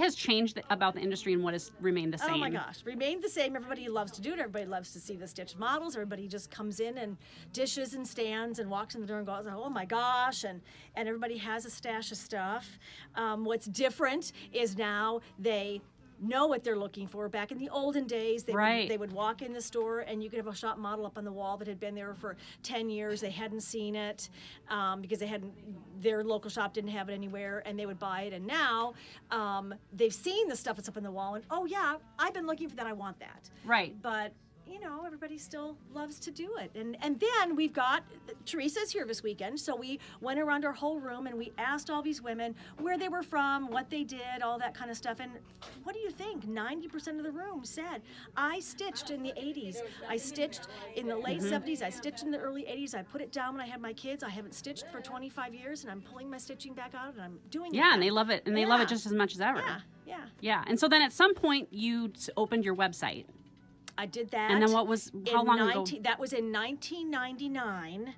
has changed about the industry, and what has remained the same? Oh my gosh, remained the same. Everybody loves to do it. Everybody loves to see the stitched models. Everybody just comes in and dishes and stands and walks in the door and goes, oh my gosh, and everybody has a stash of stuff. What's different is now they know what they're looking for. Back in the olden days, they would walk in the store and you could have a shop model up on the wall that had been there for 10 years. They hadn't seen it because their local shop didn't have it anywhere, and they would buy it. And now they've seen the stuff that's up on the wall, and oh yeah, I've been looking for that. I want that. Right. But everybody still loves to do it. And then we've got, Teresa's here this weekend, so we went around our whole room and we asked all these women where they were from, what they did, all that kind of stuff. And what do you think? 90% of the room said, I stitched in the 80s. I stitched in the late 70s. I stitched in the early 80s. I put it down when I had my kids. I haven't stitched for 25 years, and I'm pulling my stitching back out, and I'm doing it. Yeah, and they love it. And they love it just as much as ever. Yeah. And so then at some point you opened your website. I did that. And then how long ago? That was in 1999.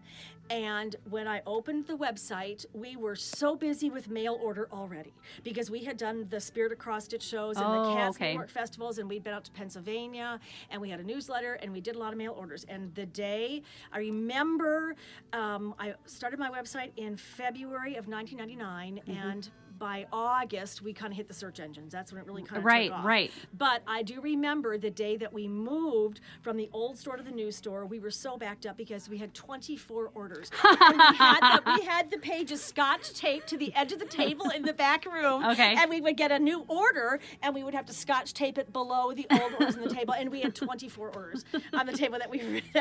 And when I opened the website, we were so busy with mail order already because we had done the Spirit of Cross Stitch shows and the Cats New York festivals, and we'd been out to Pennsylvania, and we had a newsletter, and we did a lot of mail orders. And the day, I remember, I started my website in February of 1999, and by August, we kind of hit the search engines. That's when it really kind of took off. Right. But I do remember the day that we moved from the old store to the new store, we were so backed up because we had 24 orders. And we had the pages scotch taped to the edge of the table in the back room. Okay. And we would get a new order, and we would have to scotch tape it below the old orders on the table. And we had 24 orders on the table that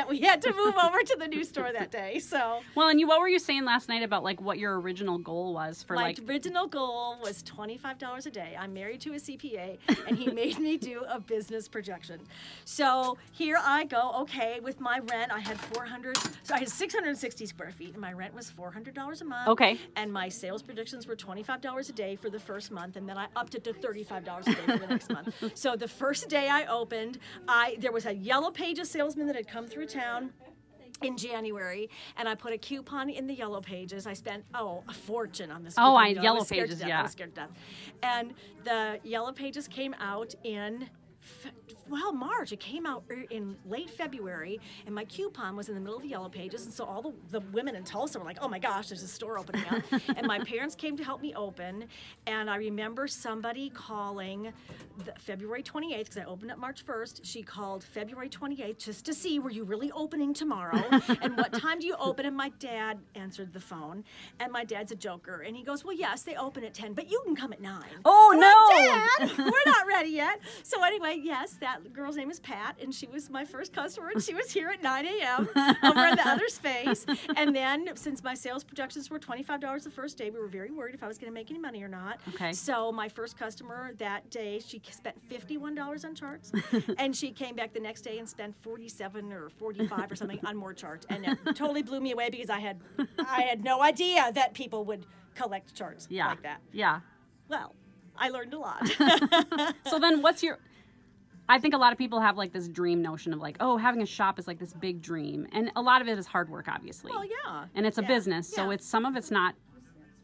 we had to move over to the new store that day. So. Well, and what were you saying last night about like what your original goal was for My original goal was $25 a day. I'm married to a CPA, and he made me do a business projection. So here I go. Okay, with my rent, I had 660 square feet, and my rent was $400 a month. Okay. And my sales predictions were $25 a day for the first month, and then I upped it to $35 a day for the next month. So the first day I opened, there was a Yellow Pages salesman that had come through town in January, and I put a coupon in the Yellow Pages. I spent a fortune on this coupon. Yellow Pages, I was scared to death. And the Yellow Pages came out in March. It came out in late February, and my coupon was in the middle of the Yellow Pages, and so all the women in Tulsa were like, oh my gosh, there's a store opening up. And my parents came to help me open, and I remember somebody calling February 28th, because I opened up March 1st. She called February 28th just to see, were you really opening tomorrow? And what time do you open? And my dad answered the phone, and my dad's a joker, and he goes, well, yes, they open at 10, but you can come at 9. Oh, I'm no! like, Dad, we're not ready yet. So anyway, yes, that girl's name is Pat, and she was my first customer, and she was here at 9 a.m. over in the other space. And then, since my sales projections were $25 the first day, we were very worried if I was going to make any money or not. Okay. So my first customer that day, she spent $51 on charts, and she came back the next day and spent $47 or $45 or something on more charts, and it totally blew me away because I had no idea that people would collect charts like that. Yeah. Well, I learned a lot. So then I think a lot of people have like this dream notion of like, oh, having a shop is like this big dream. And a lot of it is hard work, obviously. Well, yeah. And it's a business. So some of it's not,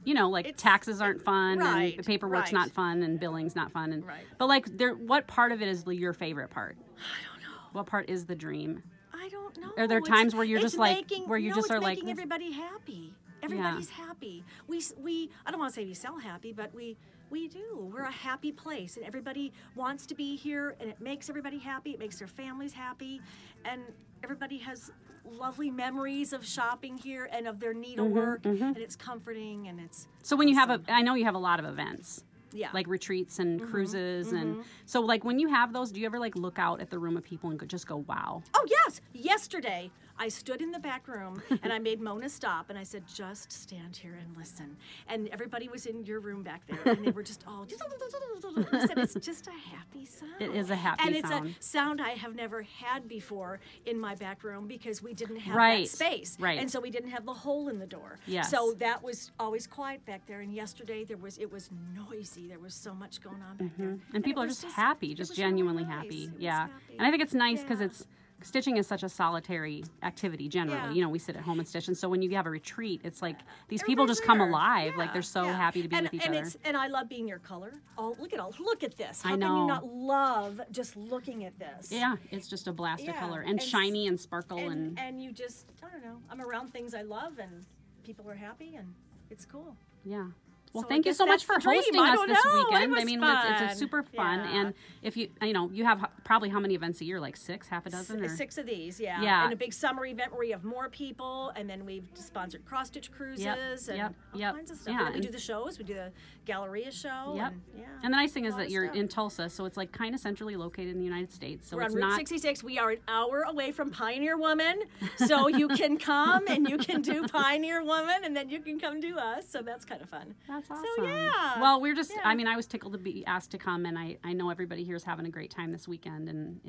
like taxes aren't fun, and the paperwork's not fun, and billing's not fun. And but like what part of it is your favorite part? I don't know. What part is the dream? I don't know. Are there times where you're just like, making everybody happy. Everybody's happy. We I don't want to say we sell happy, but we do. We're a happy place, and everybody wants to be here, and it makes everybody happy. It makes their families happy, and everybody has lovely memories of shopping here and of their needlework, and it's comforting, and it's so when you have I know you have a lot of events. Yeah. Like retreats and cruises. And so like when you have those, do you ever like look out at the room of people and just go, wow? Oh, yes. Yesterday, I stood in the back room and I made Mona stop and I said, just stand here and listen. And everybody was in your room back there and they were just all, I said, it's just a happy sound. It is a happy sound. And it's a sound I have never had before in my back room because we didn't have that space. Right. And so we didn't have the hole in the door. Yes. So that was always quiet back there. And yesterday it was noisy. There was so much going on back there. And people are just happy, just genuinely really nice. happy. It was Yeah. happy. And I think it's nice because stitching is such a solitary activity generally. Yeah. We sit at home and stitch. And so when you have a retreat, it's like these people just come alive. Like they're so happy to be with each other. And I love being your color. Oh, look at this. How I know. can you not love just looking at this? Yeah, it's just a blast of color and shiny and sparkle and you just, I don't know, I'm around things I love and people are happy and it's cool. yeah. Well, So I thank you guess so much that's for the hosting dream. I us don't this know. It weekend. was It's fun. a super fun. Yeah. And if you have probably how many events a year? Like half a dozen? Or? 6 of these, yeah. Yeah. And a big summer event where we have more people, and then we've sponsored cross-stitch cruises and all kinds of stuff. Yeah, And then we and- do the shows. We do the Galleria show. Yep. And, And the nice thing a is lot that of you're stuff. in Tulsa, so it's like kind of centrally located in the United States. So We're it's on Route not 66. We are an hour away from Pioneer Woman, so you can come and you can do Pioneer Woman, and then you can come do us. So that's kind of fun. That's awesome. So yeah. Well, we're just, Yeah. I mean, I was tickled to be asked to come, and I know everybody here is having a great time this weekend, and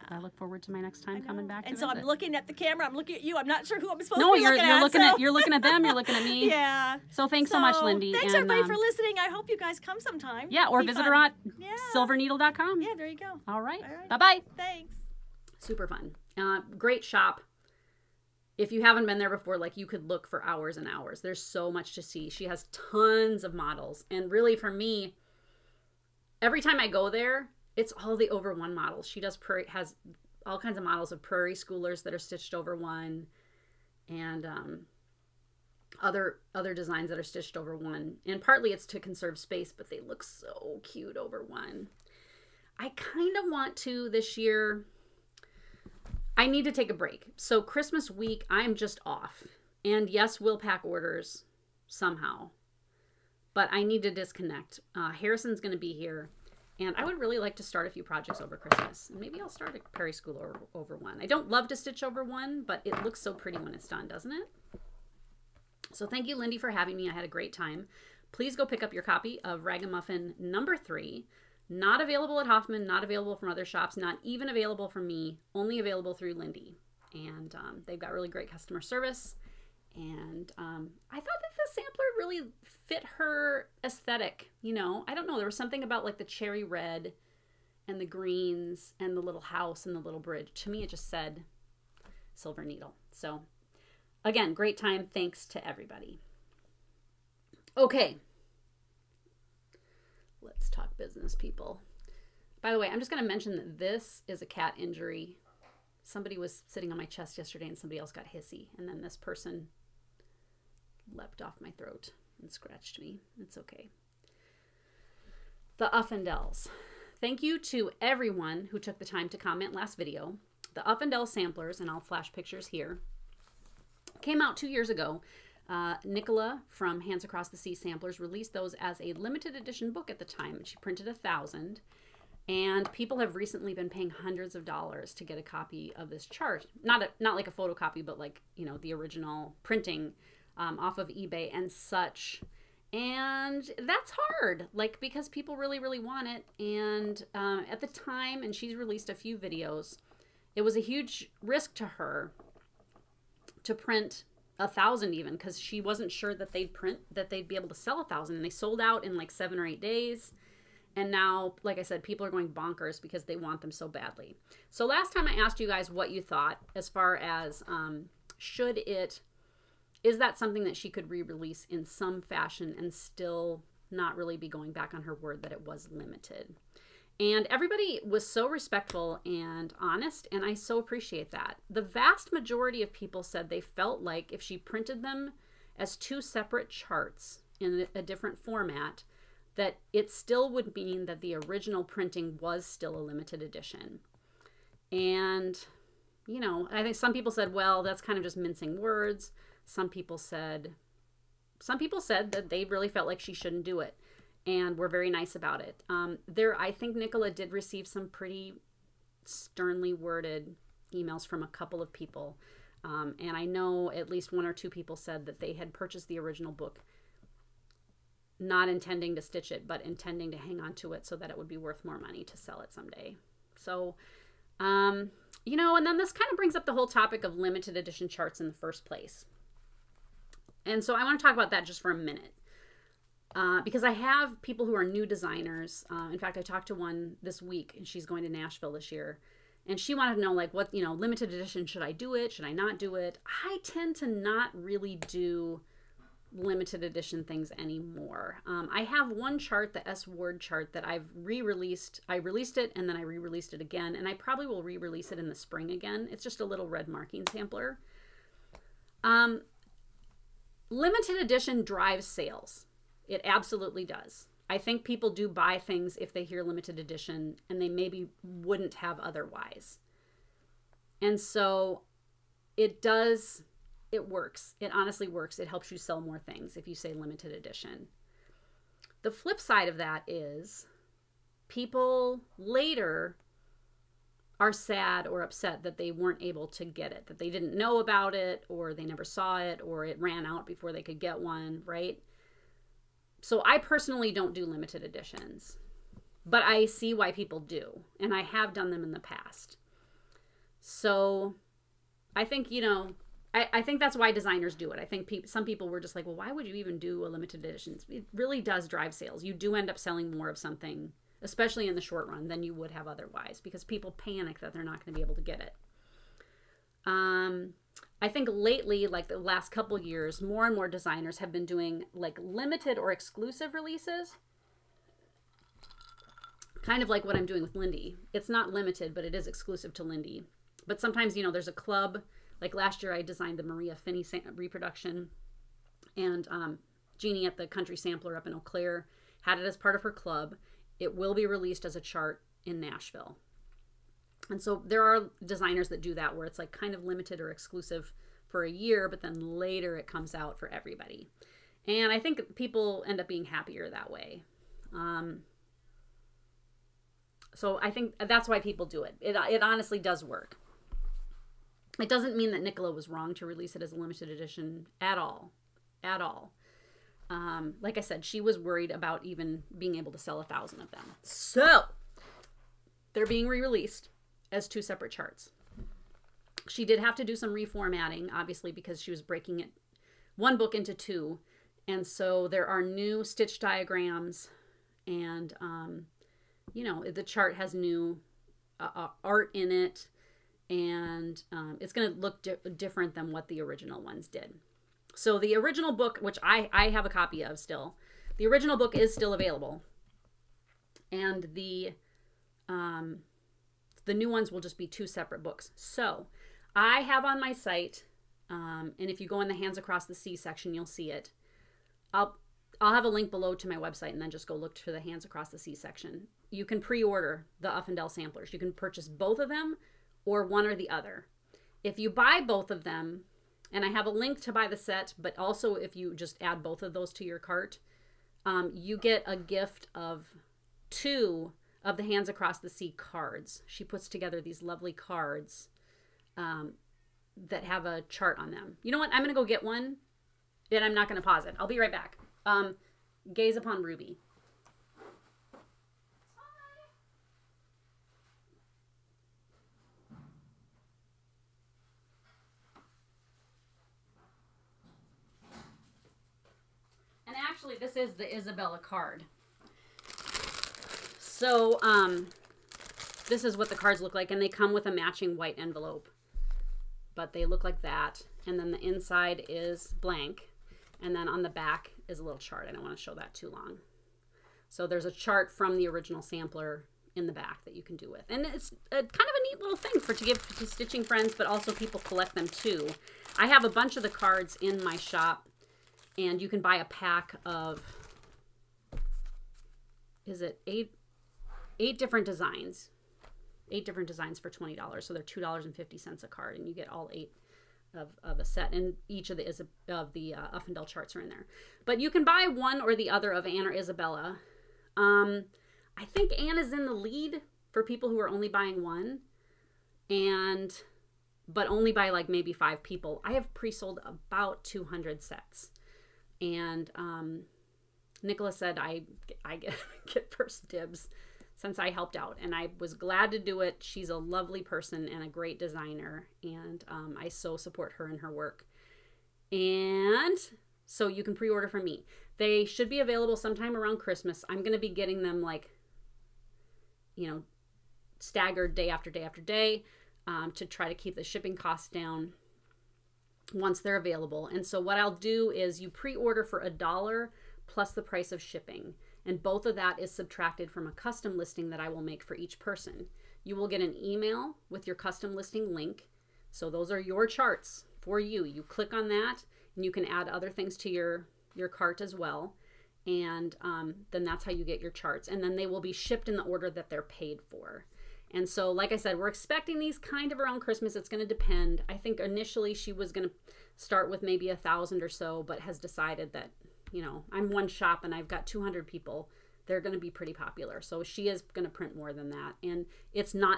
I look forward to my next time coming back. And to so visit. I'm looking at the camera. I'm looking at you. I'm not sure who I'm supposed No, to be you're looking at. looking so- at you're looking at them. You're looking at me. Yeah. So thanks so much, Lindy. Thanks and, everybody for listening. I hope you guys come sometime. Yeah, or Be visit fun. her at Yeah. silverneedle.com. Yeah, there you go. All right. All right. Bye-bye. Thanks. Super fun. Great shop. If you haven't been there before, like you could look for hours and hours. There's so much to see. She has tons of models. And really for me, every time I go there, it's all the over one models. She has all kinds of models of prairie schoolers that are stitched over one and other designs that are stitched over one. And partly it's to conserve space, but they look so cute over one. I kind of want to this year... I need to take a break. So Christmas week, I'm just off. And yes, we'll pack orders somehow. But I need to disconnect. Harrison's going to be here. And I would really like to start a few projects over Christmas. And maybe I'll start a Prairie School over one. I don't love to stitch over one, but it looks so pretty when it's done, doesn't it? So thank you, Lindy, for having me. I had a great time. Please go pick up your copy of Ragamuffin #3. Not available at Hoffman, not available from other shops, not even available from me, only available through Lindy. And they've got really great customer service. And I thought that the sampler really fit her aesthetic. I don't know. There was something about like the cherry red and the greens and the little house and the little bridge. To me, it just said Silver Needle. So again, great time. Thanks to everybody. Okay. Let's talk business, people. By the way, I'm just going to mention that this is a cat injury. Somebody was sitting on my chest yesterday and somebody else got hissy. And then this person leapt off my throat and scratched me. It's okay. The Uffendells. Thank you to everyone who took the time to comment last video. The Uffendell samplers, and I'll flash pictures here, came out 2 years ago. Nicola from Hands Across the Sea Samplers released those as a limited edition book at the time. She printed 1,000. And people have recently been paying hundreds of dollars to get a copy of this chart. Not like a photocopy, but like, you know, the original printing off of eBay and such. And that's hard, like, because people really, really want it. And at the time, and she's released a few videos, it was a huge risk to her to print 1,000 even, because she wasn't sure that they'd be able to sell 1,000. And they sold out in like 7 or 8 days. And now, like I said, people are going bonkers because they want them so badly. So last time I asked you guys what you thought as far as is that something that she could re-release in some fashion and still not really be going back on her word that it was limited. And everybody was so respectful and honest, and I so appreciate that. The vast majority of people said they felt like if she printed them as 2 separate charts in a different format, that it still would mean that the original printing was still a limited edition. And, you know, I think some people said, well, that's kind of just mincing words. Some people said that they really felt like she shouldn't do it and were very nice about it. I think Nicola did receive some pretty sternly worded emails from a couple of people. And I know at least 1 or 2 people said that they had purchased the original book not intending to stitch it, but intending to hang on to it so that it would be worth more money to sell it someday. So, you know, and then this kind of brings up the whole topic of limited edition charts in the first place. And so I want to talk about that just for a minute. Because I have people who are new designers. In fact, I talked to one this week, and she's going to Nashville this year. And she wanted to know, like, what, you know, limited edition, should I do it? Should I not do it? I tend to not really do limited edition things anymore. I have one chart, the S Word chart, that I've re-released. I released it and then I re-released it again, and I probably will re-release it in the spring again. It's just a little red marking sampler. Limited edition drives sales. It absolutely does. I think people do buy things if they hear limited edition and they maybe wouldn't have otherwise. And so it does. It works. It honestly works. It helps you sell more things if you say limited edition. The flip side of that is people later are sad or upset that they weren't able to get it, that they didn't know about it, or they never saw it, or it ran out before they could get one, right? So I personally don't do limited editions, but I see why people do, and I have done them in the past. So I think, you know, I think that's why designers do it. I think some people were just like, well, why would you even do a limited edition? It really does drive sales. You do end up selling more of something, especially in the short run, than you would have otherwise, because people panic that they're not going to be able to get it. I think lately, like the last couple years, more and more designers have been doing like limited or exclusive releases. Kind of like what I'm doing with Lindy. It's not limited, but it is exclusive to Lindy. But sometimes, you know, there's a club. Like last year, I designed the Maria Finney reproduction, and Jeannie at the Country Sampler up in Eau Claire had it as part of her club. It will be released as a chart in Nashville. And so there are designers that do that, where it's like kind of limited or exclusive for a year, but then later it comes out for everybody. And I think people end up being happier that way. So I think that's why people do it. It honestly does work. It doesn't mean that Nicola was wrong to release it as a limited edition at all. At all. Like I said, she was worried about even being able to sell 1,000 of them. So they're being re-released as 2 separate charts. She did have to do some reformatting, obviously, because she was breaking it one book into 2. And so there are new stitch diagrams, and, you know, the chart has new art in it. And it's going to look different than what the original ones did. So the original book, which I have a copy of still, the original book is still available. And the the new ones will just be 2 separate books. So I have on my site, and if you go in the Hands Across the Sea section, you'll see it. I'll have a link below to my website, and then just go look for the Hands Across the Sea section. You can pre-order the Uffendale samplers. You can purchase both of them or one or the other. If you buy both of them, and I have a link to buy the set, but also if you just add both of those to your cart, you get a gift of 2 of the Hands Across the Sea cards. She puts together these lovely cards that have a chart on them. You know what? I'm going to go get one, and I'm not going to pause it. I'll be right back. Gaze upon Ruby. And actually, this is the Isabella card. So, this is what the cards look like, and they come with a matching white envelope. But they look like that, and then the inside is blank, and then on the back is a little chart. I don't want to show that too long. So there's a chart from the original sampler in the back that you can do with. And it's kind of a neat little thing to give to stitching friends, but also people collect them too. I have a bunch of the cards in my shop, and you can buy a pack of, is it 8 different designs. 8 different designs for $20. So they're $2.50 a card, and you get all 8 of a set, and each of the Uffendale charts are in there. But you can buy one or the other of Anne or Isabella. I think Anne is in the lead for people who are only buying one, but only by like maybe 5 people. I have pre-sold about 200 sets, and Nicholas said I get first dibs since I helped out, and I was glad to do it. She's a lovely person and a great designer, and I so support her and her work. And so you can pre-order from me. They should be available sometime around Christmas. I'm going to be getting them, like, you know, staggered day after day after day, to try to keep the shipping costs down once they're available. And so what I'll do is you pre-order for $1 plus the price of shipping. And both of that is subtracted from a custom listing that I will make for each person. You will get an email with your custom listing link. So those are your charts for you. You click on that, and you can add other things to your cart as well. And then that's how you get your charts. And then they will be shipped in the order that they're paid for. And so, like I said, we're expecting these kind of around Christmas. It's going to depend. I think initially she was going to start with maybe 1,000 or so, but has decided that, you know, I'm one shop and I've got 200 people. They're going to be pretty popular. So she is going to print more than that. And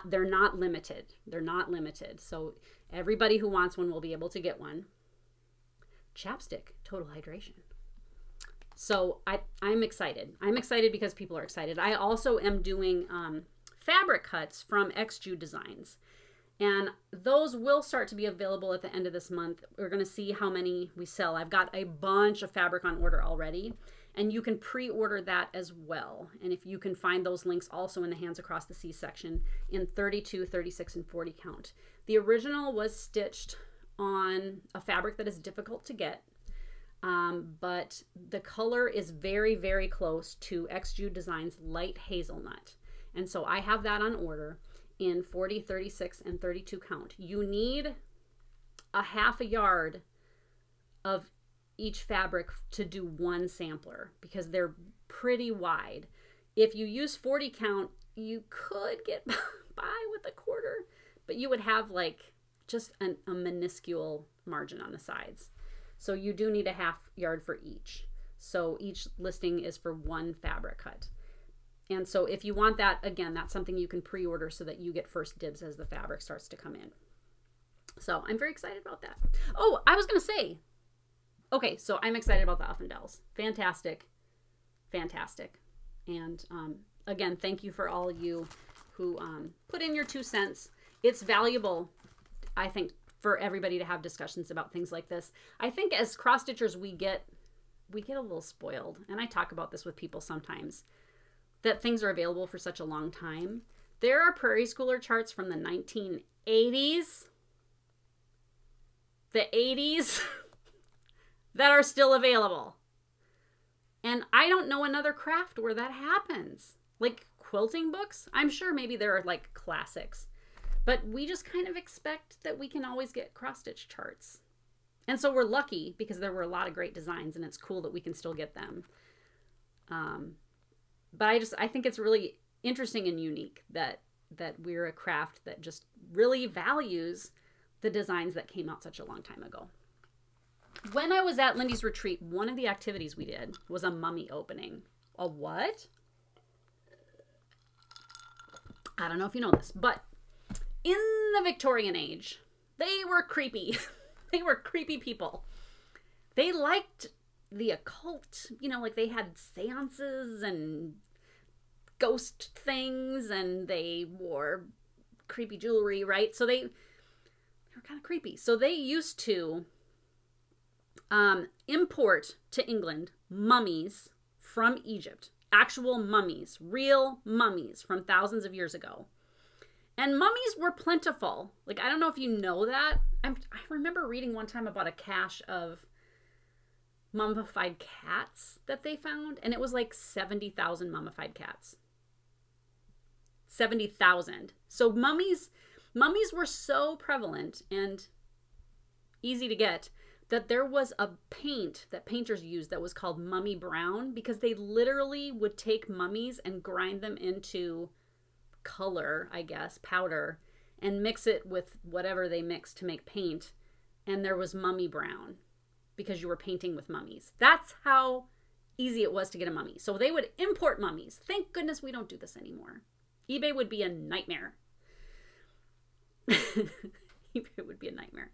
they're not limited. They're not limited. So everybody who wants one will be able to get one. Chapstick, total hydration. So I'm excited. I'm excited because people are excited. I also am doing fabric cuts from XJU Designs. And those will start to be available at the end of this month. We're going to see how many we sell. I've got a bunch of fabric on order already, and you can pre-order that as well. And if you can find those links also in the Hands Across the Sea section in 32, 36, and 40 count. The original was stitched on a fabric that is difficult to get, but the color is very, very close to XJU Designs Light Hazelnut. And so I have that on order in 40, 36, and 32 count. You need a half a yard of each fabric to do one sampler because they're pretty wide. If you use 40 count, you could get by with a quarter, but you would have like just a minuscule margin on the sides. So you do need a half yard for each. So each listing is for one fabric cut. And so if you want that, again, that's something you can pre-order so that you get first dibs as the fabric starts to come in. So I'm very excited about that. Oh, I was going to say, okay, so I'm excited about the Uffendales. Fantastic. Fantastic. And again, thank you for all you who put in your 2 cents. It's valuable, I think, for everybody to have discussions about things like this. I think as cross-stitchers, we get a little spoiled. And I talk about this with people sometimes, that things are available for such a long time. There are Prairie Schooler charts from the 1980s, the 80s, that are still available. And I don't know another craft where that happens. Like, quilting books. I'm sure maybe there are like classics, but we just kind of expect that we can always get cross-stitch charts. And so we're lucky because there were a lot of great designs, and it's cool that we can still get them. But I think it's really interesting and unique that we're a craft that just really values the designs that came out such a long time ago. When I was at Lindy's retreat, one of the activities we did was a mummy opening. A what? I don't know if you know this, but in the Victorian age, they were creepy. They were creepy people. They liked the occult, you know, like they had seances and ghost things, and they wore creepy jewelry, right? So they were kind of creepy. So they used to import to England mummies from Egypt, actual mummies, real mummies from thousands of years ago. And mummies were plentiful. Like, I don't know if you know that. I remember reading one time about a cache of mummified cats that they found, and it was like 70,000 mummified cats. 70,000. So mummies were so prevalent and easy to get that there was a paint that painters used that was called mummy brown, because they literally would take mummies and grind them into color, I guess, powder, and mix it with whatever they mixed to make paint, and there was mummy brown because you were painting with mummies. That's how easy it was to get a mummy. So they would import mummies. Thank goodness we don't do this anymore. eBay would be a nightmare. eBay would be a nightmare.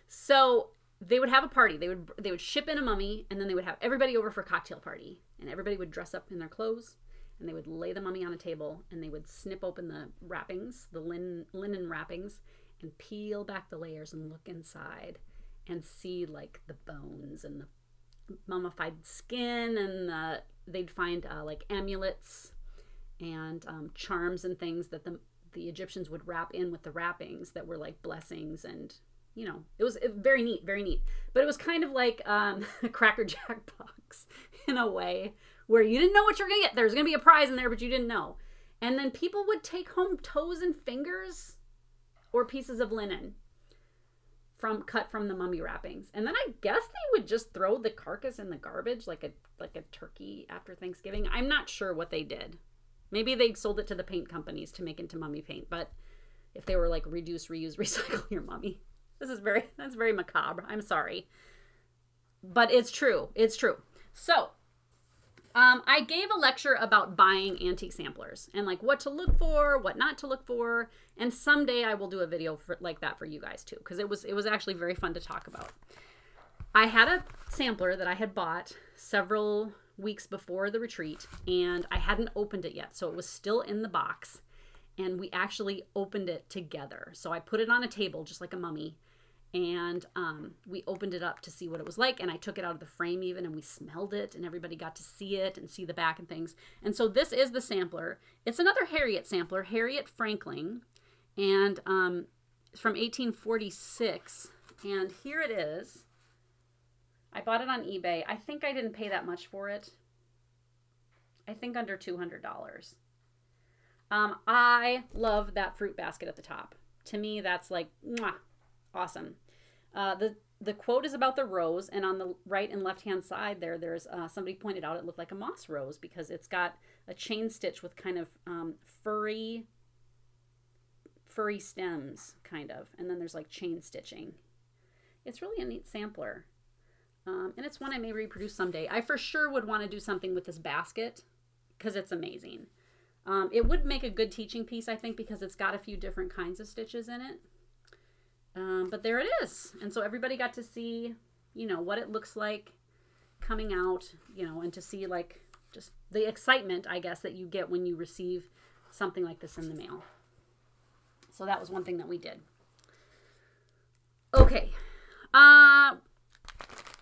So they would have a party. They would ship in a mummy, and then they would have everybody over for a cocktail party, and everybody would dress up in their clothes, and they would lay the mummy on a table, and they would snip open the wrappings, the linen wrappings, and peel back the layers and look inside and see like the bones and the mummified skin, and they'd find like amulets and charms and things that the Egyptians would wrap in with the wrappings that were like blessings, and you know, it was very neat, very neat. But it was kind of like a Cracker Jack box in a way, where you didn't know what you were gonna get. There was gonna be a prize in there, but you didn't know. And then people would take home toes and fingers or pieces of linen cut from the mummy wrappings. And then I guess they would just throw the carcass in the garbage like a turkey after Thanksgiving. I'm not sure what they did. Maybe they sold it to the paint companies to make into mummy paint, but if they were like reduce, reuse, recycle your mummy. That's very macabre. I'm sorry. But it's true. It's true. So, I gave a lecture about buying antique samplers and like what to look for, what not to look for. And someday I will do a video like that for you guys too, because it was actually very fun to talk about. I had a sampler that I had bought several weeks before the retreat, and I hadn't opened it yet. So it was still in the box, and we actually opened it together. So I put it on a table just like a mummy, and we opened it up to see what it was like, and I took it out of the frame even, and we smelled it, and everybody got to see it and see the back and things. And so this is the sampler. It's another Harriet sampler, Harriet Franklin, and it's from 1846, and here it is. I bought it on eBay. I think I didn't pay that much for it. I think under $200. I love that fruit basket at the top. To me, that's like, mwah, awesome. The quote is about the rose, and on the right and left-hand side there's somebody pointed out it looked like a moss rose because it's got a chain stitch with kind of furry stems, kind of, and then there's like chain stitching. It's really a neat sampler. And it's one I may reproduce someday. I for sure would want to do something with this basket because it's amazing. It would make a good teaching piece, I think, because it's got a few different kinds of stitches in it. But there it is. And so everybody got to see, you know, what it looks like coming out, you know, and to see like just the excitement, I guess, that you get when you receive something like this in the mail. So that was one thing that we did. Okay.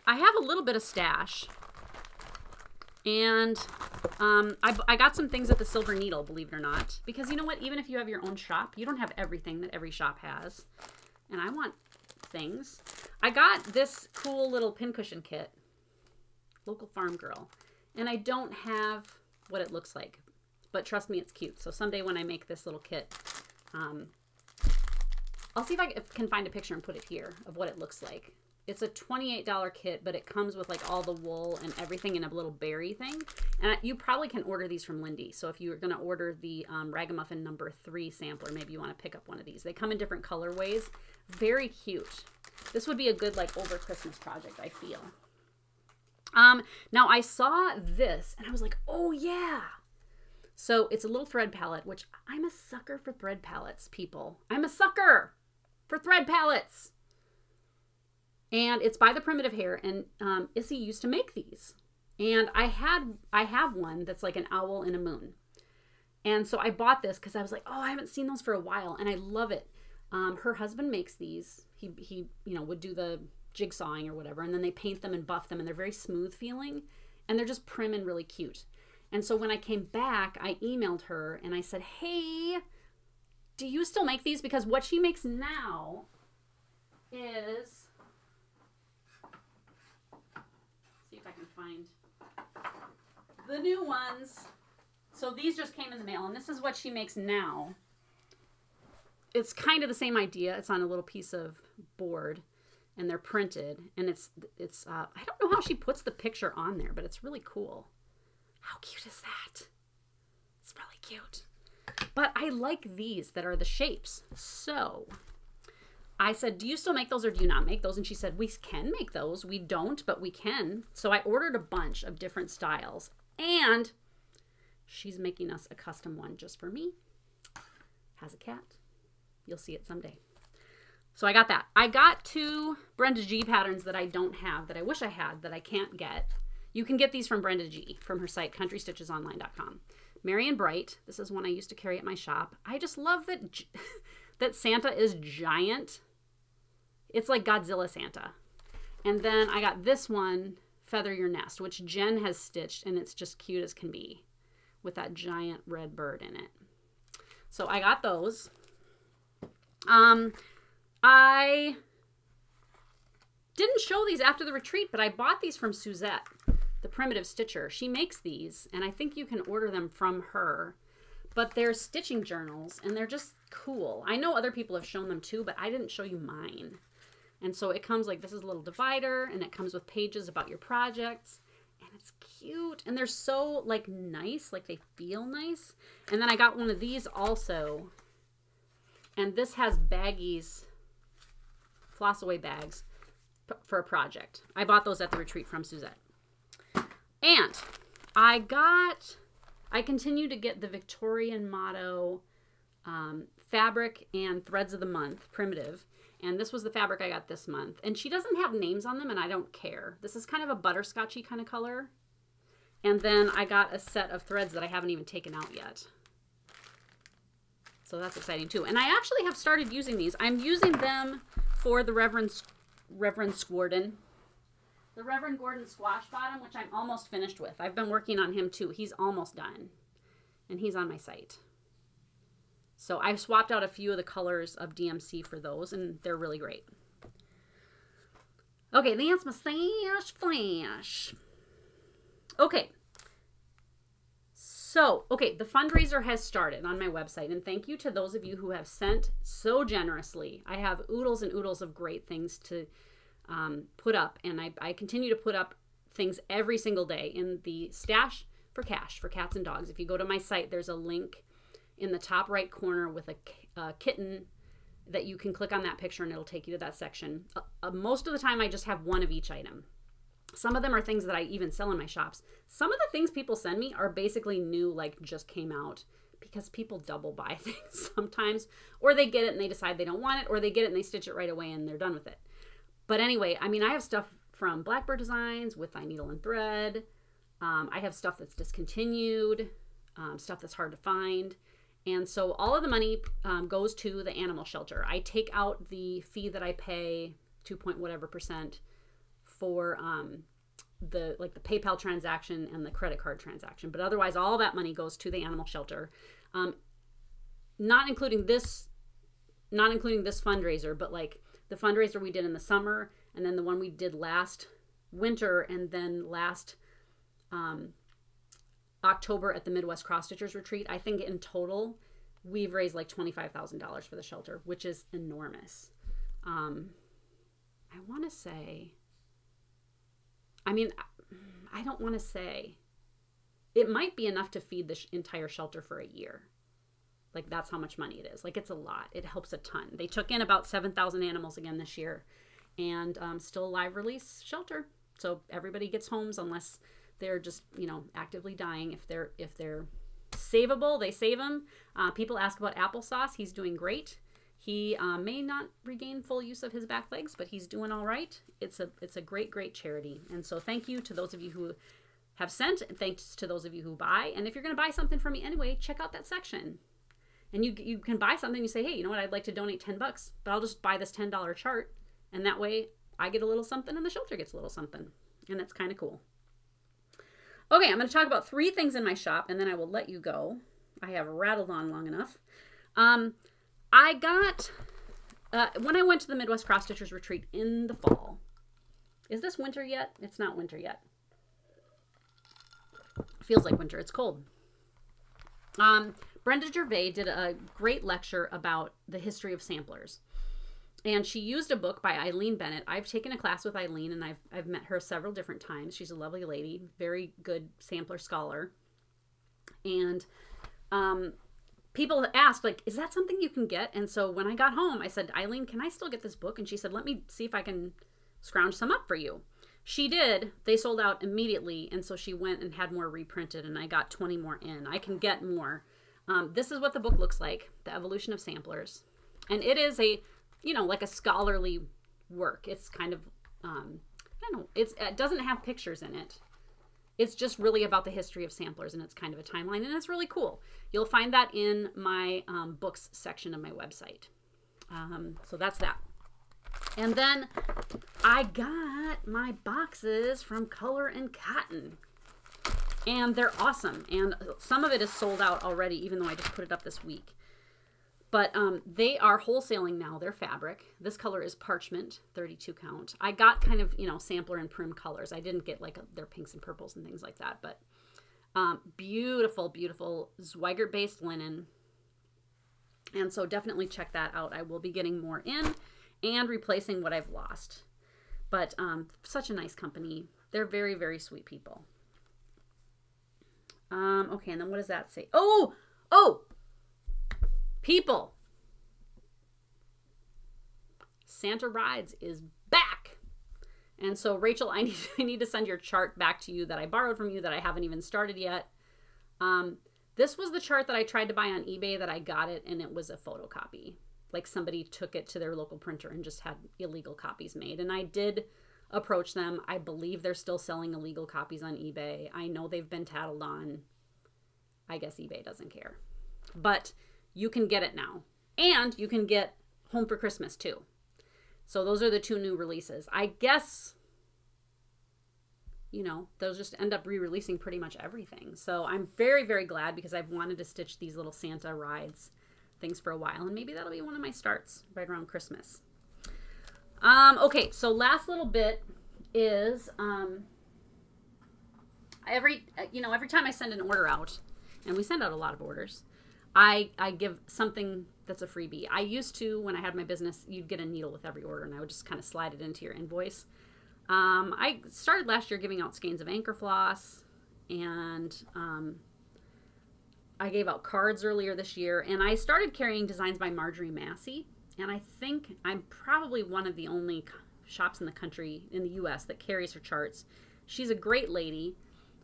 I have a little bit of stash, and I got some things at the Silver Needle, believe it or not, because you know what, even if you have your own shop, you don't have everything that every shop has, and I want things. I got this cool little pincushion kit, Local Farm Girl, and I don't have what it looks like, but trust me, it's cute. So someday when I make this little kit, I'll see if I can find a picture and put it here of what it looks like. It's a $28 kit, but it comes with like all the wool and everything in a little berry thing. And you probably can order these from Lindy. So if you're going to order the Ragamuffin number 3 sampler, maybe you want to pick up one of these. They come in different colorways. Very cute. This would be a good like over Christmas project, I feel. Now I saw this and I was like, oh yeah. So it's a little thread palette, which I'm a sucker for thread palettes, people. I'm a sucker for thread palettes. And it's by the Primitive Hair, and Issy used to make these. And I have one that's like an owl and a moon. And so I bought this because I was like, oh, I haven't seen those for a while, and I love it. Her husband makes these. He would do the jigsawing or whatever, and then they paint them and buff them, and they're very smooth feeling, and they're just prim and really cute. And so when I came back, I emailed her and I said, hey, do you still make these? Because what she makes now is, see if I can find the new ones. So these just came in the mail, and this is what she makes now. It's kind of the same idea. It's on a little piece of board, and they're printed, and it's I don't know how she puts the picture on there, but it's really cool. How cute is that? It's really cute. But I like these that are the shapes. So I said, do you still make those or do you not make those? And she said, we can make those. We don't, but we can. So I ordered a bunch of different styles, and she's making us a custom one just for me. Has a cat. You'll see it someday. So I got that. I got 2 Brenda G patterns that I don't have, that I wish I had, that I can't get. You can get these from Brenda G from her site, countrystitchesonline.com. Merry and Bright. This is one I used to carry at my shop. I just love that that Santa is giant. It's like Godzilla Santa. And then I got this one, Feather Your Nest, which Jen has stitched, and it's just cute as can be with that giant red bird in it. So I got those. I didn't show these after the retreat, but I bought these from Suzette, the Primitive Stitcher. She makes these, and I think you can order them from her. But they're stitching journals, and they're just cool. I know other people have shown them too, but I didn't show you mine. And so it comes like, this is a little divider, and it comes with pages about your projects, and it's cute. And they're so like nice, like they feel nice. And then I got one of these also, and this has baggies, floss away bags for a project. I bought those at the retreat from Suzette. And I continue to get the Victorian Motto fabric and threads of the month, Primitive. And this was the fabric I got this month. And she doesn't have names on them, and I don't care. This is kind of a butterscotchy kind of color. And then I got a set of threads that I haven't even taken out yet. So that's exciting too. And I actually have started using these. I'm using them for the Reverend Squarden. The Reverend Gordon Squash Bottom, which I'm almost finished with. I've been working on him too. He's almost done. And he's on my site. So I've swapped out a few of the colors of DMC for those, and they're really great. Okay, that's my flash. Okay. So, okay, the fundraiser has started on my website, and thank you to those of you who have sent so generously. I have oodles and oodles of great things to put up, and I continue to put up things every single day in the stash for cash for cats and dogs. If you go to my site, there's a link in the top right corner with a kitten that you can click on that picture, and it'll take you to that section. Most of the time, I just have one of each item. Some of them are things that I even sell in my shops. Some of the things people send me are basically new, like just came out, because people double buy things sometimes, or they get it and they decide they don't want it, or they get it and they stitch it right away and they're done with it. But anyway, I mean, I have stuff from Blackbird Designs with Thy Needle and Thread. I have stuff that's discontinued, stuff that's hard to find. And so all of the money goes to the animal shelter. I take out the fee that I pay, 2.whatever% for the PayPal transaction and the credit card transaction. But otherwise, all that money goes to the animal shelter. Not including this fundraiser, but like the fundraiser we did in the summer, and then the one we did last winter, and then last October at the Midwest Cross Stitchers Retreat. I think in total, we've raised like $25,000 for the shelter, which is enormous. I want to say, I mean, I don't want to say, it might be enough to feed the entire shelter for a year. Like, that's how much money it is. Like, it's a lot. It helps a ton. They took in about 7,000 animals again this year, and still a live release shelter. So everybody gets homes unless they're just, you know, actively dying. If they're savable, they save them. People ask about Applesauce. He's doing great. He may not regain full use of his back legs, but he's doing all right. It's a great, great charity. And so thank you to those of you who have sent, and thanks to those of you who buy. And if you're going to buy something from me anyway, check out that section. And you can buy something, you say, hey, you know what, I'd like to donate $10, but I'll just buy this $10 chart. And that way I get a little something and the shelter gets a little something. And that's kind of cool. Okay, I'm going to talk about 3 things in my shop, and then I will let you go. I have rattled on long enough. I got, when I went to the Midwest Cross Stitchers Retreat in the fall, is this winter yet? It's not winter yet. Feels like winter. It's cold. Brenda Gervais did a great lecture about the history of samplers. And she used a book by Eileen Bennett. I've taken a class with Eileen, and I've met her several different times. She's a lovely lady, very good sampler scholar. And people asked, like, is that something you can get? And so when I got home, I said, Eileen, can I still get this book? And she said, let me see if I can scrounge some up for you. She did. They sold out immediately, and so she went and had more reprinted, and I got 20 more in. I can get more. This is what the book looks like, The Evolution of Samplers. And it is a, you know, like a scholarly work. It's kind of, I don't know, it doesn't have pictures in it. It's just really about the history of samplers, and it's kind of a timeline, and it's really cool. You'll find that in my books section of my website. So that's that. And then I got my boxes from Color and Cotton. And they're awesome. And some of it is sold out already, even though I just put it up this week. But they are wholesaling now their fabric. This color is parchment, 32 count. I got kind of, you know, sampler and prim colors. I didn't get like their pinks and purples and things like that. But beautiful, beautiful Zweigert-based linen. And so definitely check that out. I will be getting more in and replacing what I've lost. But such a nice company. They're very, very sweet people. Okay, and then what does that say? Oh! People! Santa Rides is back! And so, Rachel, I need to send your chart back to you that I borrowed from you that I haven't even started yet. This was the chart that I tried to buy on eBay that I got it, and it was a photocopy. Like somebody took it to their local printer and just had illegal copies made. And I did approach them. I believe they're still selling illegal copies on eBay. I know they've been tattled on. I guess eBay doesn't care. But you can get it now. And you can get Home for Christmas too. So those are the 2 new releases. I guess, you know, they'll just end up re-releasing pretty much everything. So I'm very, very glad because I've wanted to stitch these little Santa Rides things for a while. And maybe that'll be one of my starts right around Christmas. Okay, so last little bit is every time I send an order out, and we send out a lot of orders, I give something that's a freebie. I used to, when I had my business, you'd get a needle with every order, and I would just kind of slide it into your invoice. I started last year giving out skeins of anchor floss, and I gave out cards earlier this year, and I started carrying designs by Marjorie Massey. And I think I'm probably one of the only shops in the country, in the U.S., that carries her charts. She's a great lady.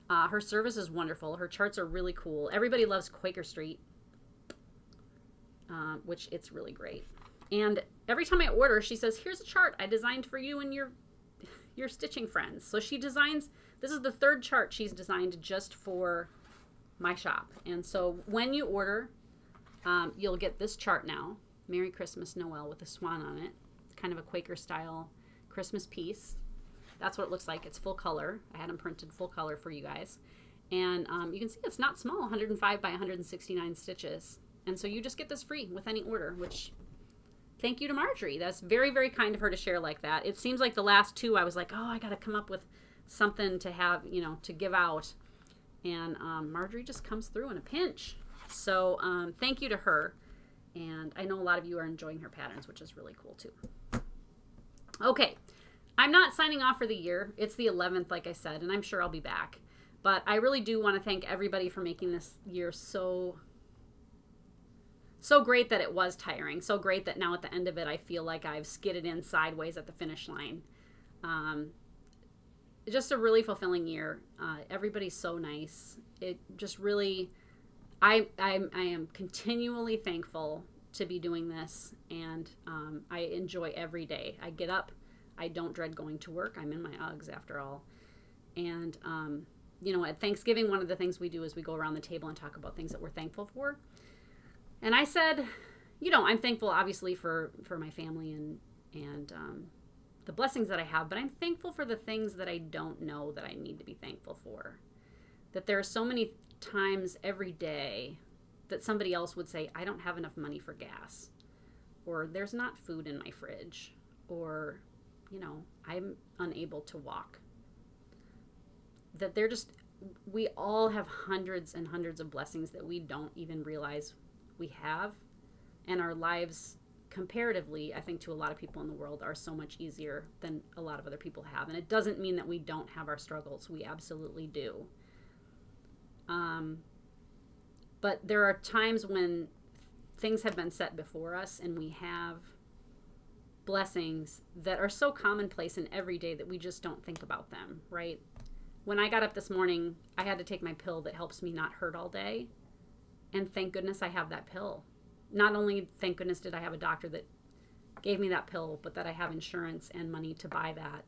Her service is wonderful. Her charts are really cool. Everybody loves Quaker Street, which it's really great. And every time I order, she says, here's a chart I designed for you and your stitching friends. So she designs, this is the 3rd chart she's designed just for my shop. And so when you order, you'll get this chart now. Merry Christmas Noel with a swan on it. It's kind of a Quaker style Christmas piece. That's what it looks like. It's full color. I had them printed full color for you guys. And you can see it's not small, 105 by 169 stitches. And so you just get this free with any order, which, thank you to Marjorie. That's very, very kind of her to share like that. It seems like the last 2 I was like, oh, I got to come up with something to have, you know, to give out. And Marjorie just comes through in a pinch. So thank you to her. And I know a lot of you are enjoying her patterns, which is really cool too. Okay, I'm not signing off for the year. It's the 11th, like I said, and I'm sure I'll be back. But I really do want to thank everybody for making this year so great that it was tiring. So great that now at the end of it, I feel like I've skidded in sideways at the finish line. Just a really fulfilling year. Everybody's so nice. It just really... I am continually thankful to be doing this, and I enjoy every day. I get up. I don't dread going to work. I'm in my Uggs after all. And, you know, at Thanksgiving, one of the things we do is we go around the table and talk about things that we're thankful for. And I said, you know, I'm thankful obviously for my family and the blessings that I have, but I'm thankful for the things that I don't know that I need to be thankful for. That there are so many times every day that somebody else would say, I don't have enough money for gas, or there's not food in my fridge, or, you know, I'm unable to walk. That they're just, we all have hundreds and hundreds of blessings that we don't even realize we have, and our lives comparatively, I think, to a lot of people in the world are so much easier than a lot of other people have. And it doesn't mean that we don't have our struggles. We absolutely do. But there are times when things have been set before us and we have blessings that are so commonplace and everyday that we just don't think about them, right? When I got up this morning, I had to take my pill that helps me not hurt all day. And thank goodness I have that pill. Not only thank goodness did I have a doctor that gave me that pill, but that I have insurance and money to buy that.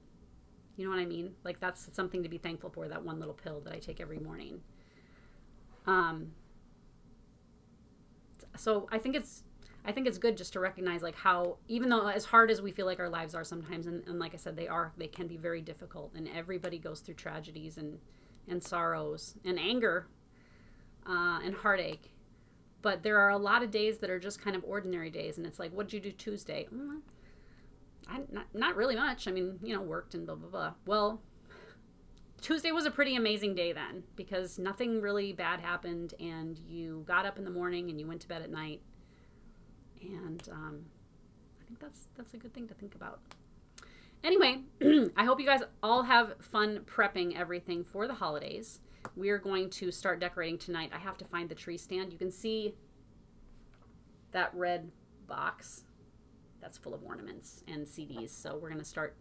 You know what I mean? Like, that's something to be thankful for, that one little pill that I take every morning. So I think it's good just to recognize, like, how, even though as hard as we feel like our lives are sometimes, and like I said, they can be very difficult, and everybody goes through tragedies and sorrows and anger and heartache. But there are a lot of days that are just kind of ordinary days, and it's like, what did you do Tuesday? Not really much. I mean, you know, worked and blah, blah, blah. Well, Tuesday was a pretty amazing day then, because nothing really bad happened, and you got up in the morning and you went to bed at night. And I think that's a good thing to think about. Anyway, I hope you guys all have fun prepping everything for the holidays. We are going to start decorating tonight. I have to find the tree stand. You can see that red box that's full of ornaments and CDs. So we're going to start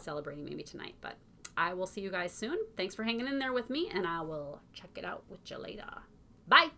celebrating maybe tonight. But I will see you guys soon. Thanks for hanging in there with me, and I will check it out with you later. Bye.